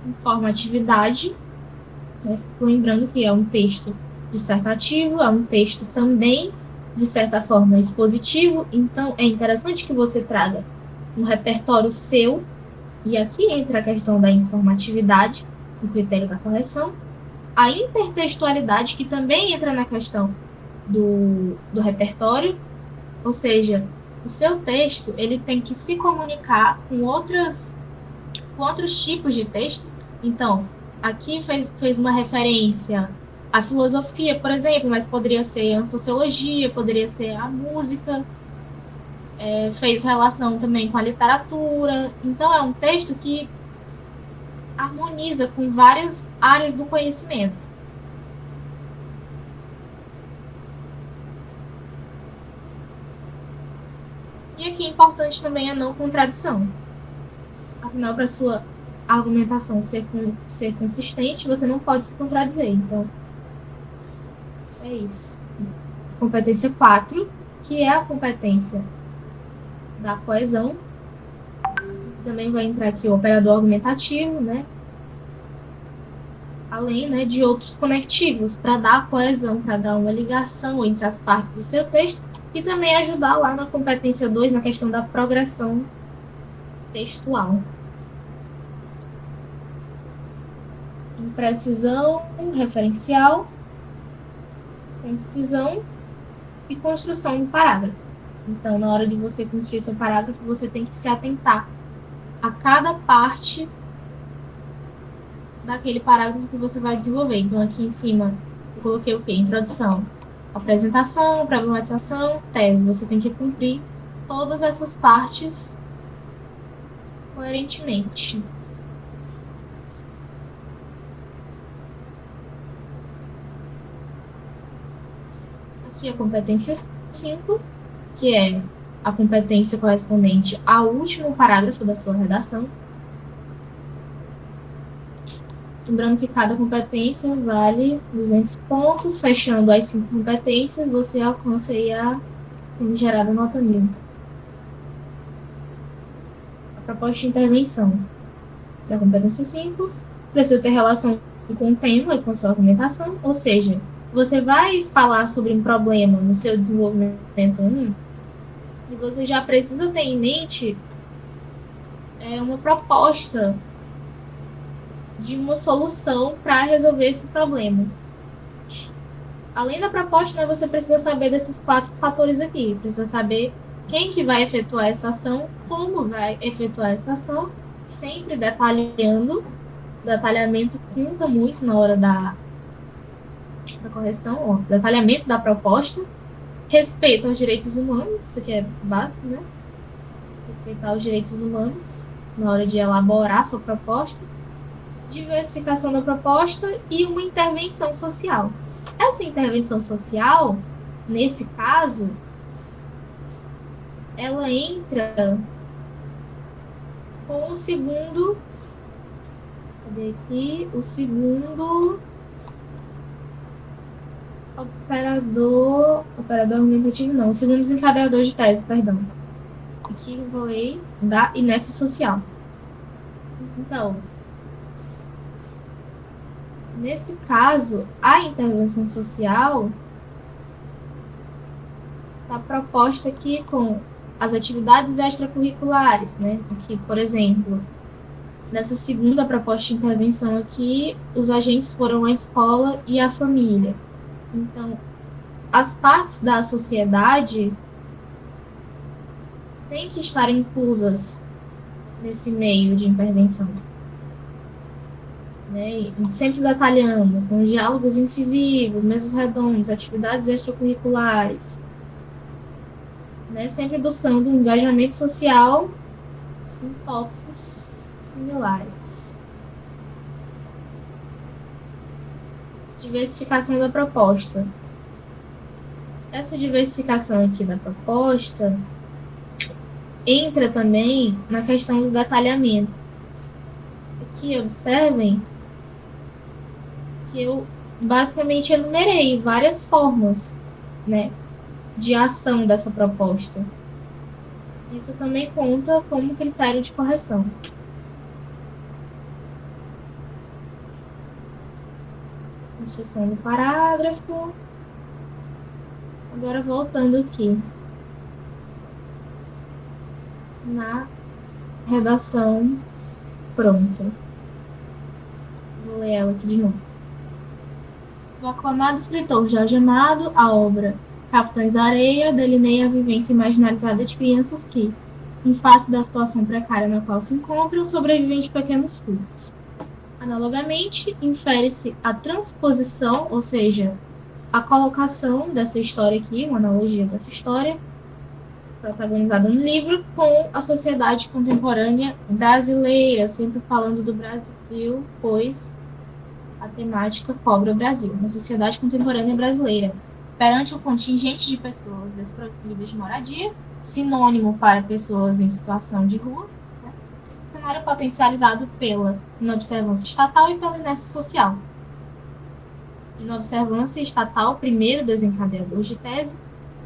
informatividade, né? Lembrando que é um texto dissertativo, é um texto também, de certa forma, expositivo, então é interessante que você traga um repertório seu, e aqui entra a questão da informatividade, o critério da correção, a intertextualidade, que também entra na questão do repertório, ou seja, o seu texto ele tem que se comunicar com outros tipos de texto. Então, aqui fez uma referência à filosofia, por exemplo, mas poderia ser a sociologia, poderia ser a música, fez relação também com a literatura. Então, é um texto que harmoniza com várias áreas do conhecimento. E aqui é importante também a não contradição. Afinal, para sua argumentação ser consistente, você não pode se contradizer. Então, é isso. Competência 4, que é a competência da coesão. Também vai entrar aqui o operador argumentativo, né? Além, né, de outros conectivos, para dar a coesão, para dar uma ligação entre as partes do seu texto e também ajudar lá na competência 2, na questão da progressão textual. Imprecisão, referencial, concisão e construção do parágrafo. Então, na hora de você construir seu parágrafo, você tem que se atentar a cada parte daquele parágrafo que você vai desenvolver. Então, aqui em cima, eu coloquei o quê? Introdução, apresentação, problematização, tese. Você tem que cumprir todas essas partes coerentemente. Aqui a competência 5, que é a competência correspondente ao último parágrafo da sua redação. Lembrando que cada competência vale 200 pontos, fechando as 5 competências, você alcança aí a gerada nota 1000. A proposta de intervenção da competência 5 precisa ter relação com o tema e com sua argumentação, ou seja, você vai falar sobre um problema no seu desenvolvimento 1 e você já precisa ter em mente uma proposta de uma solução para resolver esse problema. Além da proposta, né, você precisa saber desses 4 fatores aqui. Precisa saber quem que vai efetuar essa ação, como vai efetuar essa ação, sempre detalhando. Detalhamento conta muito na hora da correção, ó, detalhamento da proposta. Respeito aos direitos humanos, isso aqui é básico, né? Respeitar os direitos humanos na hora de elaborar sua proposta. Diversificação da proposta e uma intervenção social. Essa intervenção social, nesse caso, ela entra com o segundo. Cadê aqui? O segundo operador argumentativo, não. O segundo desencadeador de tese, perdão. Aqui eu vou ler da inércia social. Então, nesse caso, a intervenção social está proposta aqui com as atividades extracurriculares, né? Aqui, por exemplo, nessa segunda proposta de intervenção aqui, os agentes foram a escola e a família. Então, as partes da sociedade têm que estar inclusas nesse meio de intervenção. Né? Sempre detalhando, com diálogos incisivos, mesas redondas, atividades extracurriculares, né? Sempre buscando um engajamento social em tópicos similares. Diversificação da proposta. Essa diversificação aqui da proposta entra também na questão do detalhamento. Aqui, observem que eu basicamente enumerei várias formas, né, de ação dessa proposta. Isso também conta como critério de correção. Construção do parágrafo. Agora, voltando aqui na redação pronta. Vou ler ela aqui de novo. O aclamado escritor Jorge Amado, a obra Capitães da Areia, delineia a vivência imaginalizada de crianças que, em face da situação precária na qual se encontram, sobrevivem de pequenos frutos. Analogamente, infere-se a transposição, ou seja, a colocação dessa história aqui, uma analogia dessa história, protagonizada no livro, com a sociedade contemporânea brasileira, sempre falando do Brasil, pois a temática cobre o Brasil, uma sociedade contemporânea brasileira, perante um contingente de pessoas desprovidas de moradia, sinônimo para pessoas em situação de rua, né? Cenário potencializado pela inobservância estatal e pela inércia social. Inobservância estatal, primeiro desencadeador de tese,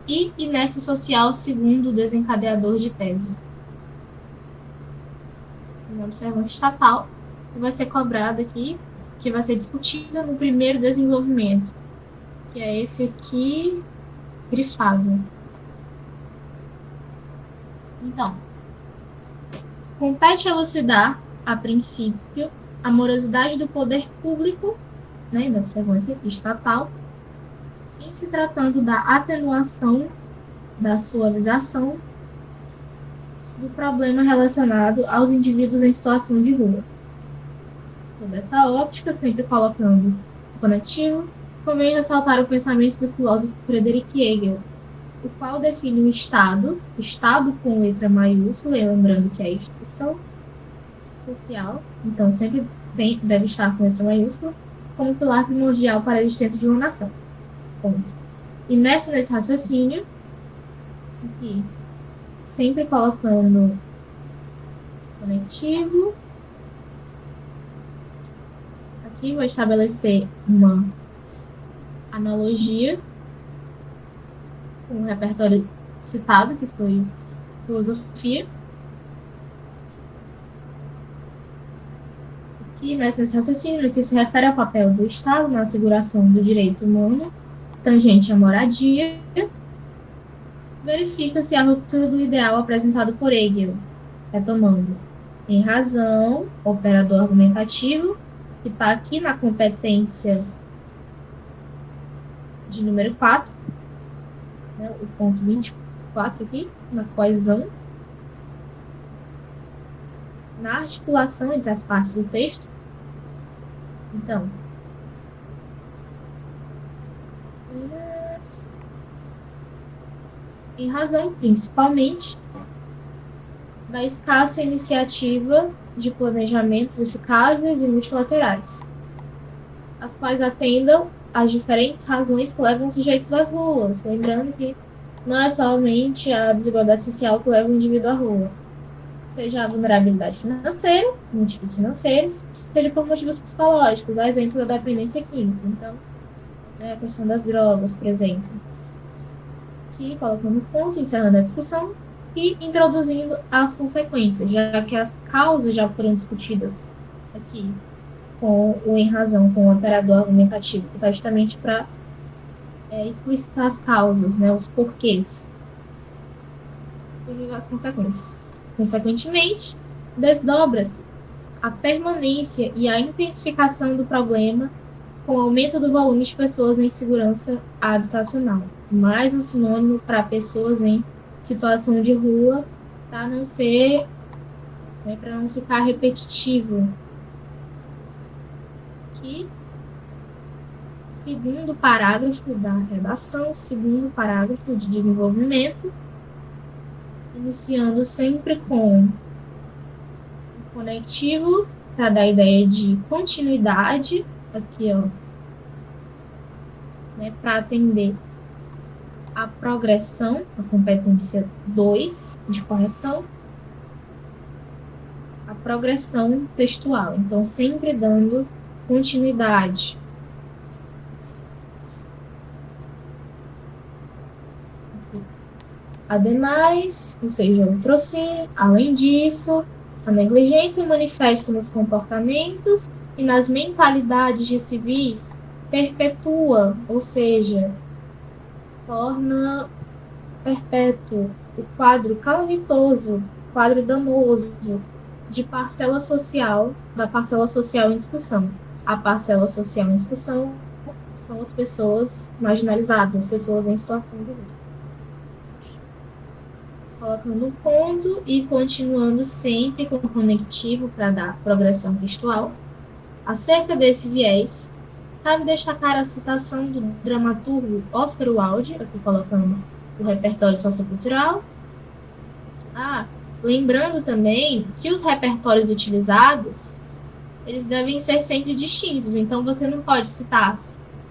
e inércia social, segundo desencadeador de tese. Inobservância estatal, que vai ser cobrada aqui, que vai ser discutida no primeiro desenvolvimento, que é esse aqui, grifado. Então, compete elucidar, a princípio, a morosidade do poder público, né, da observância estatal, em se tratando da atenuação, da suavização do problema relacionado aos indivíduos em situação de rua. Sob essa óptica, sempre colocando o conectivo, convém ressaltar o pensamento do filósofo Friedrich Hegel, o qual define o Estado com letra maiúscula, e lembrando que é a instituição social, então sempre deve estar com letra maiúscula, como pilar primordial para a existência de uma nação. Ponto. Imerso nesse raciocínio, aqui, sempre colocando conectivo, aqui vou estabelecer uma analogia com o repertório citado, que foi filosofia. Aqui, mas nesse raciocínio, que se refere ao papel do Estado na asseguração do direito humano, tangente à moradia, verifica-se a ruptura do ideal apresentado por Hegel, retomando, em razão, operador argumentativo, que está aqui na competência de número 4, né, o ponto 24 aqui, na coesão, na articulação entre as partes do texto. Então, em razão, principalmente, da escassa iniciativa de planejamentos eficazes e multilaterais, as quais atendam às diferentes razões que levam os sujeitos às ruas. Lembrando que não é somente a desigualdade social que leva o indivíduo à rua, seja a vulnerabilidade financeira, motivos financeiros, seja por motivos psicológicos, a exemplo da dependência química. Então, a questão das drogas, por exemplo. Aqui, colocando ponto, encerrando a discussão, e introduzindo as consequências, já que as causas já foram discutidas aqui com o em razão, com o operador argumentativo, que está justamente para explicitar as causas, né, os porquês e as consequências. Consequentemente, desdobra-se a permanência e a intensificação do problema com o aumento do volume de pessoas em segurança habitacional. Mais um sinônimo para pessoas em situação de rua, para não ser, né, para não ficar repetitivo. Aqui, segundo parágrafo da redação, segundo parágrafo de desenvolvimento, iniciando sempre com o conectivo, para dar a ideia de continuidade, aqui, ó, né, para atender a progressão, a competência 2 de correção, a progressão textual. Então, sempre dando continuidade. Ademais, ou seja, outrossim, além disso, a negligência manifesta nos comportamentos e nas mentalidades de civis perpetua, ou seja, torna perpétuo o quadro calamitoso, quadro danoso de parcela social, da parcela social em discussão. A parcela social em discussão são as pessoas marginalizadas, as pessoas em situação de rua. Colocando um ponto e continuando sempre com o conectivo para dar progressão textual. Acerca desse viés, cabe destacar a citação do dramaturgo Oscar Wilde, aqui colocando o repertório sociocultural. Lembrando também que os repertórios utilizados, eles devem ser sempre distintos. Então, você não pode citar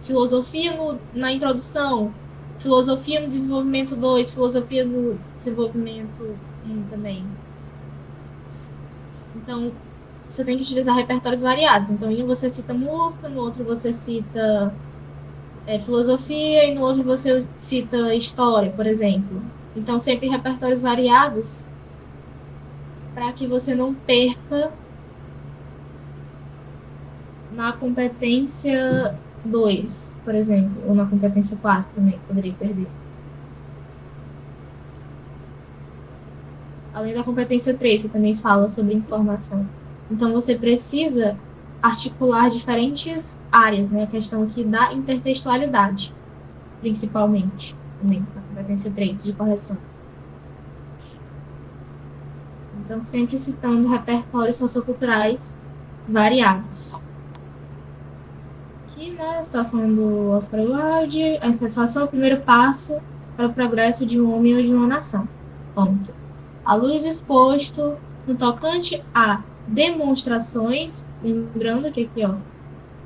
filosofia na introdução, filosofia no desenvolvimento 2, filosofia no desenvolvimento 1 também. Então, você tem que utilizar repertórios variados. Então, em um você cita música, no outro você cita filosofia, e no outro você cita história, por exemplo. Então, sempre repertórios variados, para que você não perca na competência 2, por exemplo, ou na competência 4 também, poderia perder. além da competência 3, que também fala sobre informação. Então, você precisa articular diferentes áreas, né? A questão aqui da intertextualidade, principalmente, também, a competência 3 de correção. Então, sempre citando repertórios socioculturais variados. Aqui, né, a situação do Oscar Wilde, a insatisfação é o primeiro passo para o progresso de um homem ou de uma nação. Ponto. À luz do exposto, no tocante a demonstrações, lembrando que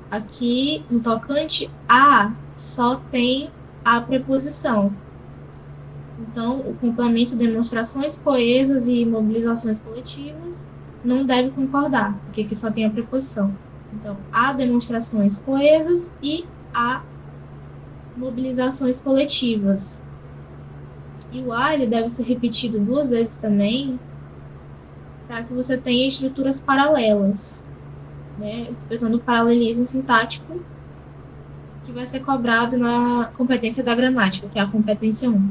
aqui no tocante a só tem a preposição. Então, o complemento demonstrações coesas e mobilizações coletivas não deve concordar, porque aqui só tem a preposição. Então, há demonstrações coesas e há mobilizações coletivas. E o A ele deve ser repetido 2 vezes também, para que você tenha estruturas paralelas, né? Respeitando o paralelismo sintático, que vai ser cobrado na competência da gramática, que é a competência 1.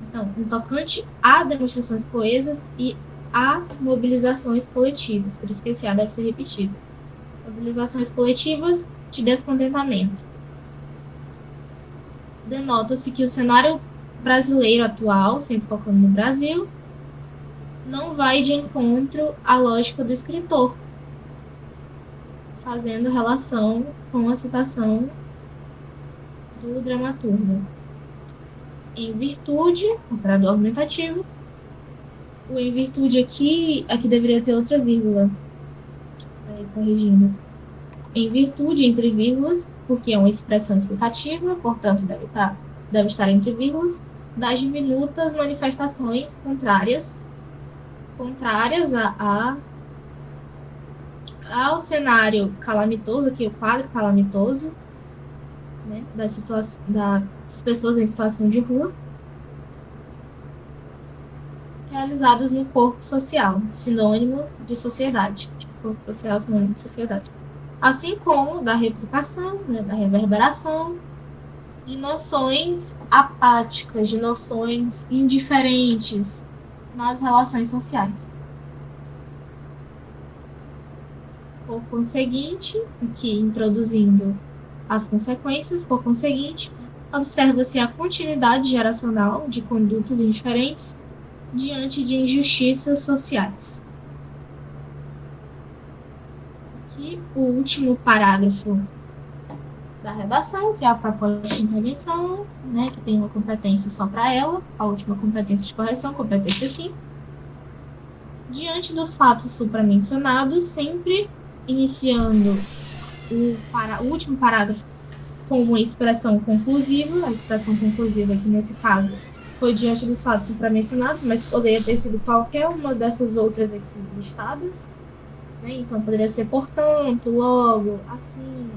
Então, no tocante a demonstrações coesas e a mobilizações coletivas, por isso que esse A deve ser repetido. Mobilizações coletivas de descontentamento. Denota-se que o cenário brasileiro atual, sempre focando no Brasil, não vai de encontro à lógica do escritor, fazendo relação com a citação do dramaturgo. Em virtude, operador argumentativo, o em virtude aqui deveria ter outra vírgula, corrigindo. Em virtude, entre vírgulas, porque é uma expressão explicativa, portanto deve estar entre vírgulas, das diminutas manifestações contrárias ao cenário calamitoso, aqui o quadro calamitoso, né, das pessoas em situação de rua, realizados no corpo social, sinônimo de sociedade. Corpo social, sinônimo de sociedade. Assim como da replicação, né, da reverberação, de noções apáticas, de noções indiferentes nas relações sociais. Por conseguinte, aqui introduzindo as consequências, por conseguinte, observa-se a continuidade geracional de condutas indiferentes diante de injustiças sociais. Aqui, o último parágrafo da redação, que é a proposta de intervenção, né, que tem uma competência só para ela, a última competência de correção, competência 5. Diante dos fatos supramencionados, sempre iniciando o último parágrafo com uma expressão conclusiva, a expressão conclusiva aqui nesse caso foi diante dos fatos supramencionados, mas poderia ter sido qualquer uma dessas outras aqui listadas, né? Então poderia ser portanto, logo, assim,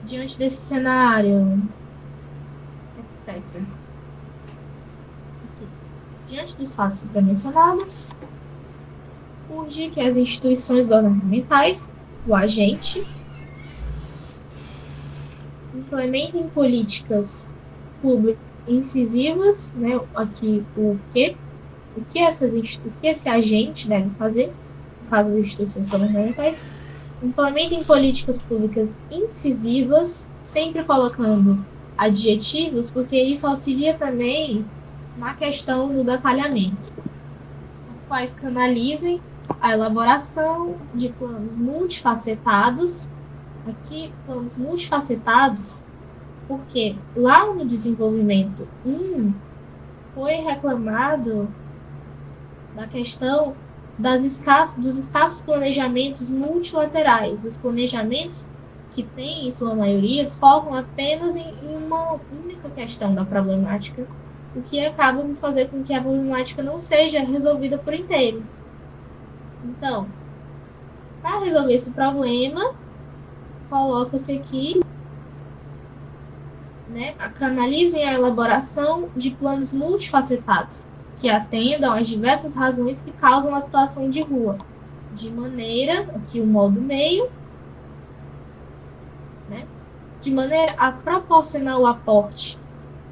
diante desse cenário, etc. Aqui. Diante dos fatos supramencionados, urge que as instituições governamentais, o agente, implementem políticas públicas incisivas, né? Aqui o que esse agente deve fazer, no caso das instituições governamentais, implementem políticas públicas incisivas, sempre colocando adjetivos, porque isso auxilia também na questão do detalhamento, as quais canalizem a elaboração de planos multifacetados. Aqui, planos multifacetados, porque lá no desenvolvimento 1 foi reclamado da questão dos escassos planejamentos multilaterais. Os planejamentos que tem, em sua maioria, focam apenas em uma única questão da problemática, o que acaba de fazer com que a problemática não seja resolvida por inteiro. Então, para resolver esse problema, coloca-se aqui, né, canalizem a elaboração de planos multifacetados, que atendam às diversas razões que causam a situação de rua, de maneira, aqui o modo meio, né, de maneira a proporcionar o aporte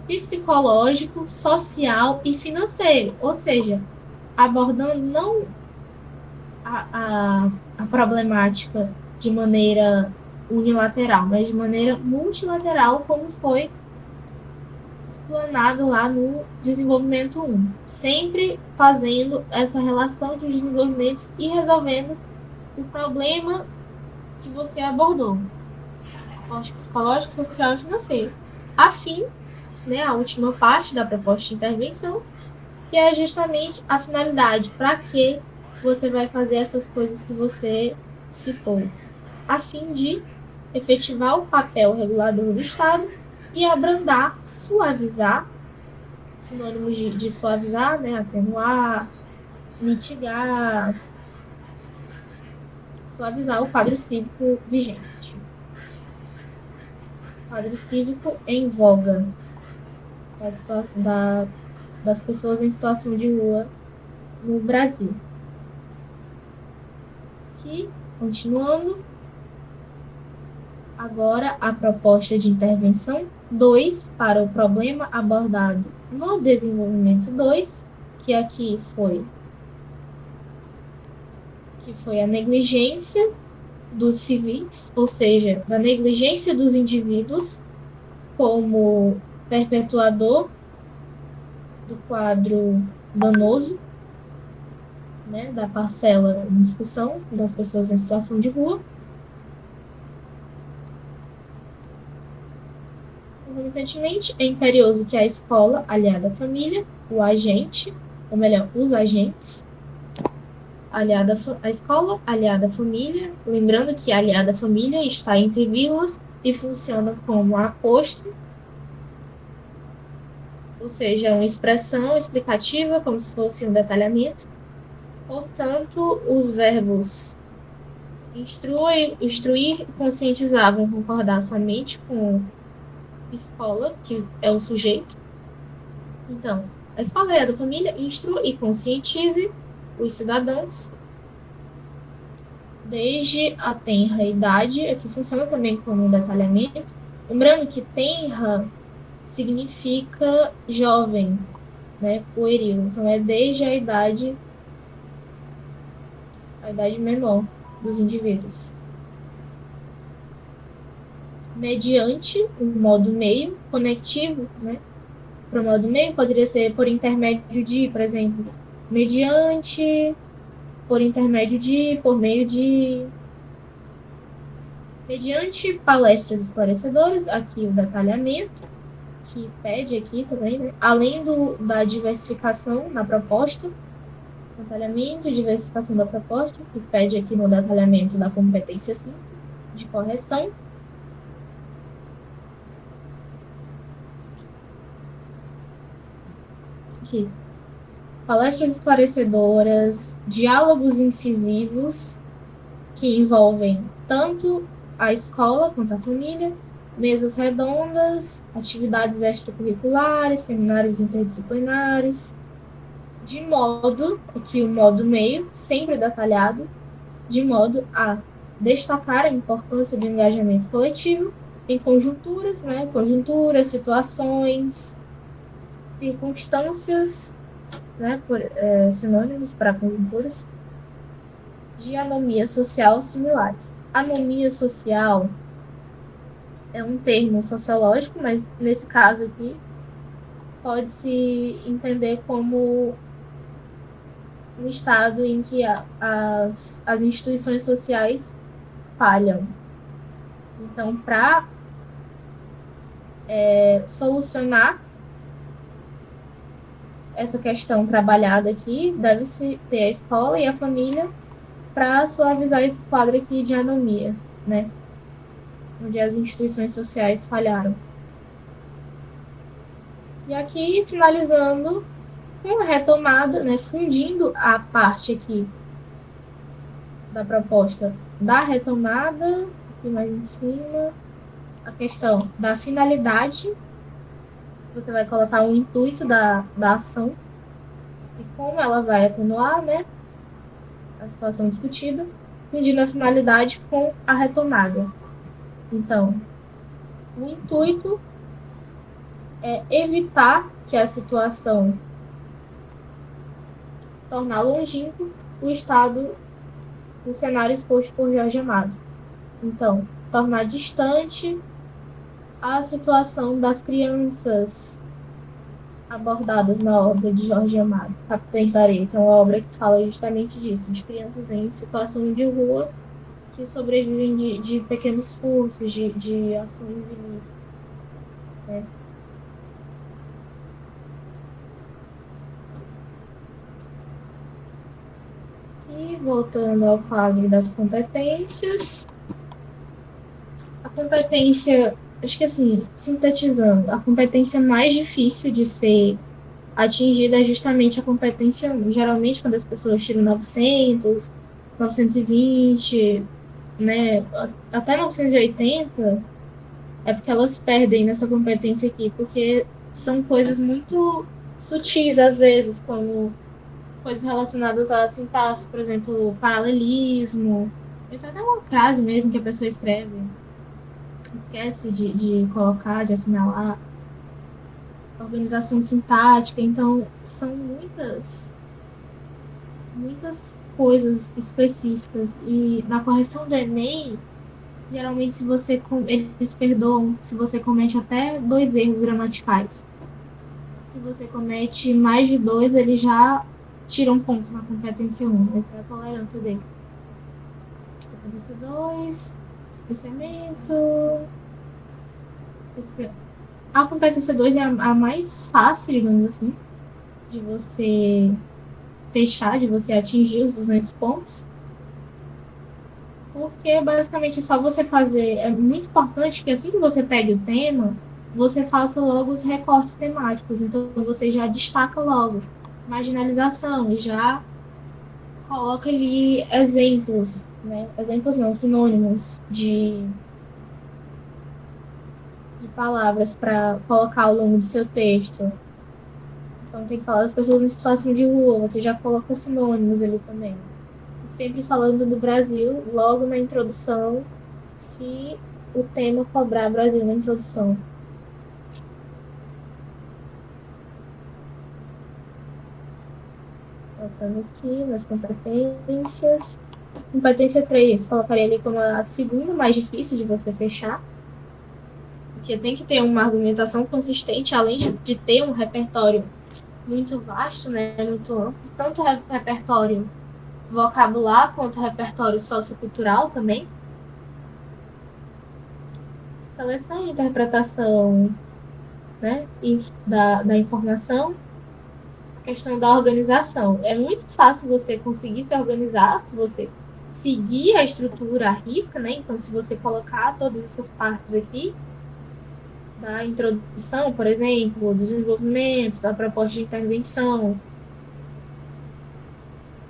psicológico, social e financeiro, ou seja, abordando não a problemática de maneira unilateral, mas de maneira multilateral, como foi explanado lá no desenvolvimento 1. Sempre fazendo essa relação de desenvolvimentos e resolvendo o problema que você abordou. Aspecto psicológico, social e financeiro. A fim, né, a última parte da proposta de intervenção, que é justamente a finalidade. Para que você vai fazer essas coisas que você citou? A fim de efetivar o papel regulador do Estado e abrandar, suavizar, sinônimos de suavizar, né, atenuar, mitigar, suavizar o quadro cívico vigente. Quadro cívico em voga das pessoas em situação de rua no Brasil. Aqui, continuando, agora a proposta de intervenção 2 para o problema abordado no desenvolvimento 2, que aqui foi a negligência dos civis, ou seja, da negligência dos indivíduos como perpetuador do quadro danoso, né, da parcela em discussão das pessoas em situação de rua. Concomitantemente, é imperioso que a escola, aliada à família, o agente, ou melhor, os agentes, aliada à escola, aliada à família, lembrando que a aliada à família está entre vírgulas e funciona como aposto, ou seja, uma expressão explicativa, como se fosse um detalhamento. Portanto, os verbos instruir e conscientizar vão concordar somente com escola, que é o sujeito. Então, a escola é da família, instrua e conscientize os cidadãos desde a tenra idade, aqui funciona também como um detalhamento. Lembrando que tenra significa jovem, né, pueril. Então, é desde a idade menor dos indivíduos. Mediante o modo meio conectivo, né? Para o modo meio poderia ser por intermédio de, por exemplo, mediante, por intermédio de, por meio de, mediante palestras esclarecedoras, aqui o detalhamento, que pede aqui também, né? Além da diversificação na proposta, detalhamento e diversificação da proposta, que pede aqui no detalhamento da competência 5, de correção. Aqui. Palestras esclarecedoras, diálogos incisivos, que envolvem tanto a escola quanto a família, mesas redondas, atividades extracurriculares, seminários interdisciplinares, de modo que o modo meio, sempre detalhado, de modo a destacar a importância do engajamento coletivo em conjunturas, né? Conjunturas, situações, circunstâncias, né? Sinônimos para conjunturas, de anomia social similares. Anomia social é um termo sociológico, mas nesse caso aqui pode-se entender como um estado em que as instituições sociais falham. Então, para solucionar essa questão trabalhada aqui, deve-se ter a escola e a família para suavizar esse quadro aqui de anomia, né? Onde as instituições sociais falharam. E aqui, finalizando com a retomada, né, fundindo a parte aqui da proposta da retomada, aqui mais em cima, a questão da finalidade, você vai colocar o intuito da ação e como ela vai atenuar, né, a situação discutida, fundindo a finalidade com a retomada. Então, o intuito é evitar que a situação tornar longínquo o estado, o cenário exposto por Jorge Amado. Então, tornar distante a situação das crianças abordadas na obra de Jorge Amado, Capitães da Areia, que é uma obra que fala justamente disso, de crianças em situação de rua que sobrevivem de pequenos furtos, de ações ilícitas. Né? E voltando ao quadro das competências, a competência, acho que assim, sintetizando, a competência mais difícil de ser atingida é justamente a competência 1. Geralmente, quando as pessoas tiram 900, 920, né, até 980, é porque elas perdem nessa competência aqui, porque são coisas muito sutis, às vezes, como coisas relacionadas à sintaxe, por exemplo, paralelismo. Tem até uma frase mesmo que a pessoa escreve, esquece de colocar, de assinalar, organização sintática. Então, são muitas coisas específicas. E na correção do Enem, geralmente, se você eles perdoam se você comete até 2 erros gramaticais. Se você comete mais de 2, eles já tiram ponto na competência 1. Essa é a tolerância dele. Competência 2, processamento. A competência 2 é a mais fácil, digamos assim, de você fechar, de você atingir os 200 pontos. Porque basicamente é só você fazer. É muito importante que assim que você pegue o tema, você faça logo os recortes temáticos. Então você já destaca logo marginalização e já coloca ali exemplos, né? Exemplos não, sinônimos de palavras para colocar ao longo do seu texto. Então tem que falar das pessoas em situação de rua, você já coloca sinônimos ali também. E sempre falando do Brasil, logo na introdução, se o tema cobrar Brasil na introdução. Voltando aqui nas competências. Competência 3, colocaria ali como a segunda mais difícil de você fechar. Porque tem que ter uma argumentação consistente, além de ter um repertório muito vasto, né, muito amplo, tanto repertório vocabular quanto repertório sociocultural também. Seleção e interpretação, né, da informação, a questão da organização. É muito fácil você conseguir se organizar se você seguir a estrutura à risca, né? Então, se você colocar todas essas partes aqui, da introdução, por exemplo, dos desenvolvimentos, da proposta de intervenção,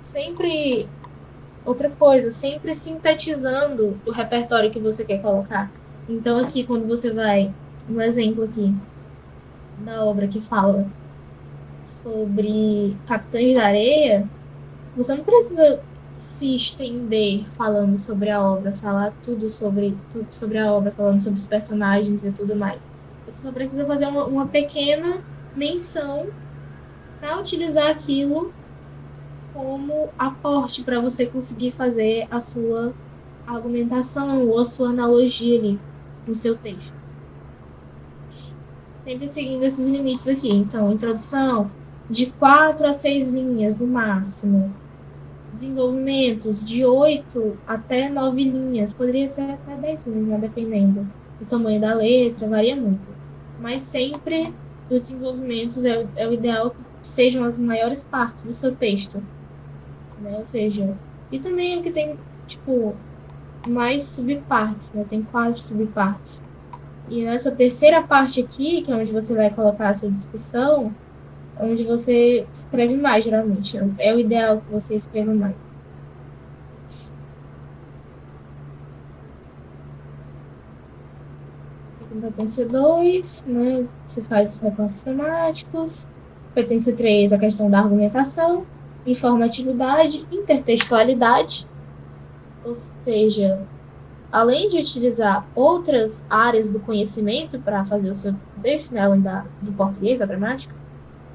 sempre outra coisa, sempre sintetizando o repertório que você quer colocar. Então, aqui, quando você vai, um exemplo aqui da obra que fala sobre Capitães da Areia, você não precisa se estender falando sobre a obra, falar tudo sobre a obra, falando sobre os personagens e tudo mais. Você só precisa fazer uma pequena menção para utilizar aquilo como aporte para você conseguir fazer a sua argumentação ou a sua analogia ali no seu texto. Sempre seguindo esses limites aqui. Então, introdução de 4 a 6 linhas no máximo. Desenvolvimentos de 8 até 9 linhas. Poderia ser até 10 linhas, né, dependendo do tamanho da letra, varia muito. Mas sempre os desenvolvimentos é o ideal que sejam as maiores partes do seu texto. Né? Ou seja, e também o que tem, tipo, mais subpartes, né? Tem 4 subpartes. E nessa terceira parte aqui, que é onde você vai colocar a sua discussão, é onde você escreve mais, geralmente. É o ideal que você escreva mais. Competência 2, né? Você faz os recortes temáticos. Competência 3, a questão da argumentação, informatividade, intertextualidade, ou seja, além de utilizar outras áreas do conhecimento para fazer o seu texto, né, além do português, da gramática,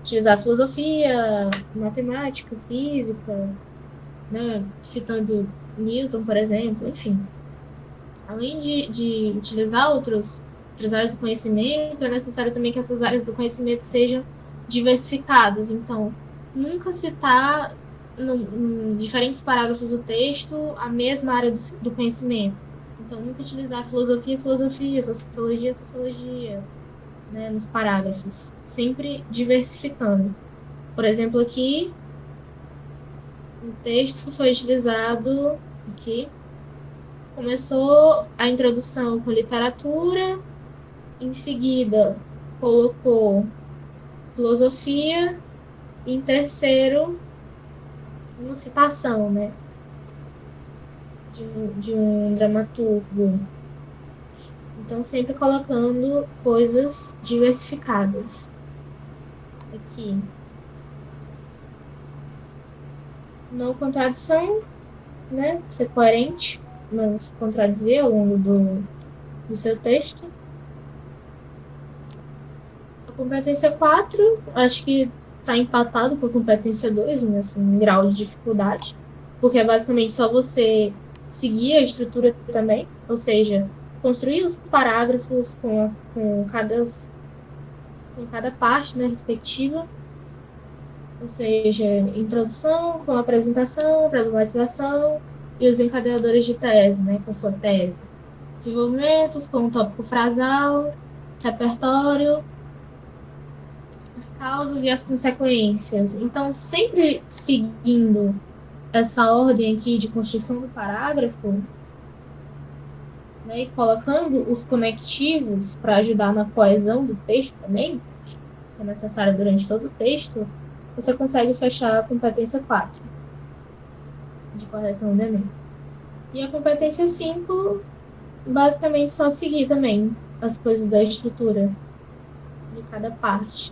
utilizar filosofia, matemática, física, né, citando Newton, por exemplo, enfim. Além de utilizar outras áreas do conhecimento, é necessário também que essas áreas do conhecimento sejam diversificadas. Então, nunca citar em diferentes parágrafos do texto a mesma área do conhecimento. Então, nunca utilizar filosofia, filosofia, sociologia, sociologia, né, nos parágrafos. Sempre diversificando. Por exemplo, aqui, o texto foi utilizado aqui. Começou a introdução com literatura, em seguida colocou filosofia, e em terceiro, uma citação, né, de um dramaturgo. Então, sempre colocando coisas diversificadas aqui. Não contradição, né, ser coerente, não se contradizer ao longo do seu texto. A competência 4, acho que está empatado com a competência 2, né, assim, em grau de dificuldade, porque é basicamente só você seguir a estrutura também, ou seja, construir os parágrafos com cada parte, né, respectiva, ou seja, introdução, com apresentação, problematização e os encadeadores de tese, né, com sua tese. Desenvolvimentos com o tópico frasal, repertório, as causas e as consequências. Então, sempre seguindo essa ordem aqui de construção do parágrafo, né, e colocando os conectivos para ajudar na coesão do texto também, que é necessário durante todo o texto, você consegue fechar a competência 4 de correção do Enem. E a competência 5, basicamente só seguir também as coisas da estrutura de cada parte.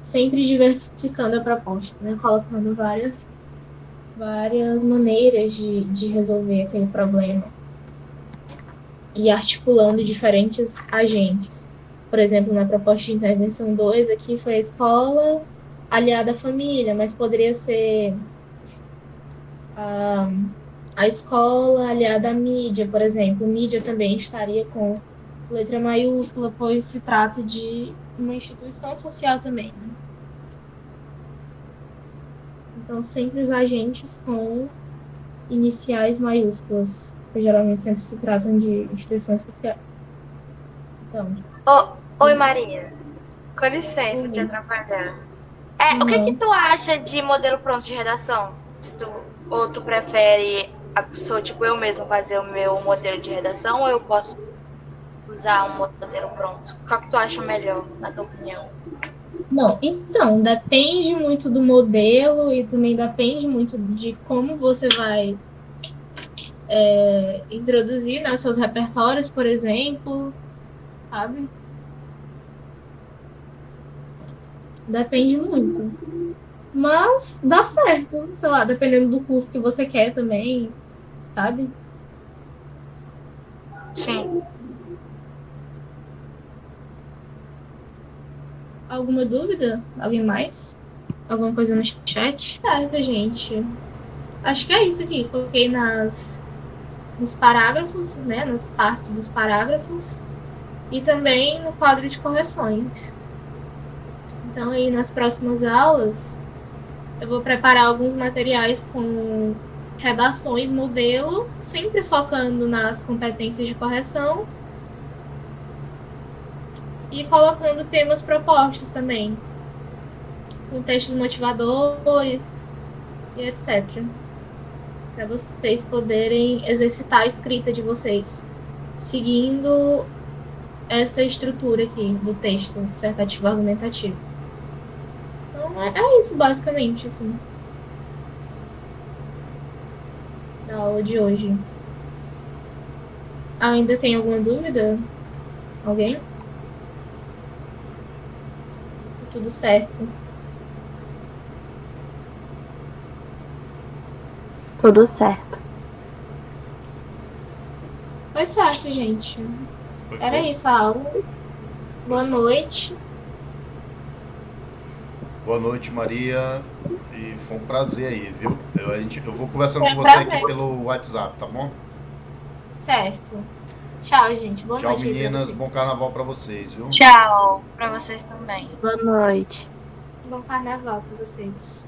Sempre diversificando a proposta, né? Colocando várias maneiras de resolver aquele problema e articulando diferentes agentes. Por exemplo, na proposta de intervenção 2, aqui foi a escola aliada à família, mas poderia ser a escola aliada à mídia, por exemplo. Mídia também estaria com letra maiúscula, pois se trata de uma instituição social também, né? Então, sempre os agentes com iniciais maiúsculas, que geralmente sempre se tratam de instituições sociais. Então. Oi, Maria. Com licença te atrapalhar. O que tu acha de modelo pronto de redação? Ou tu prefere a pessoa, tipo, eu mesmo fazer o meu modelo de redação, ou eu posso usar um modelo pronto? Qual que tu acha melhor, na tua opinião? Não, então, depende muito do modelo e também depende muito de como você vai introduzir, né, seus repertórios, por exemplo, sabe? Depende muito. Mas dá certo, sei lá, dependendo do curso que você quer também, sabe? Sim. Alguma dúvida? Alguém mais? Alguma coisa no chat? Certo, gente. Acho que é isso aqui. Foquei nos parágrafos, né? Nas partes dos parágrafos. E também no quadro de correções. Então, aí nas próximas aulas, eu vou preparar alguns materiais com redações modelo, sempre focando nas competências de correção e colocando temas propostos também, com textos motivadores e etc. Para vocês poderem exercitar a escrita de vocês, seguindo essa estrutura aqui do texto dissertativo argumentativo. Então, é isso, basicamente, assim, da aula de hoje. Ainda tem alguma dúvida? Alguém? Tudo certo. Tudo certo. Foi certo, gente. Foi Era fogo? isso a aula. Boa noite. Boa noite, Maria. E foi um prazer aí, viu? Eu vou conversando Foi com um você aqui prazer. pelo WhatsApp, tá bom? Certo. Tchau, gente. Boa Tchau, noite aí pra meninas. vocês. Bom carnaval pra vocês, viu? Tchau. Pra vocês também. Boa noite. Bom carnaval pra vocês.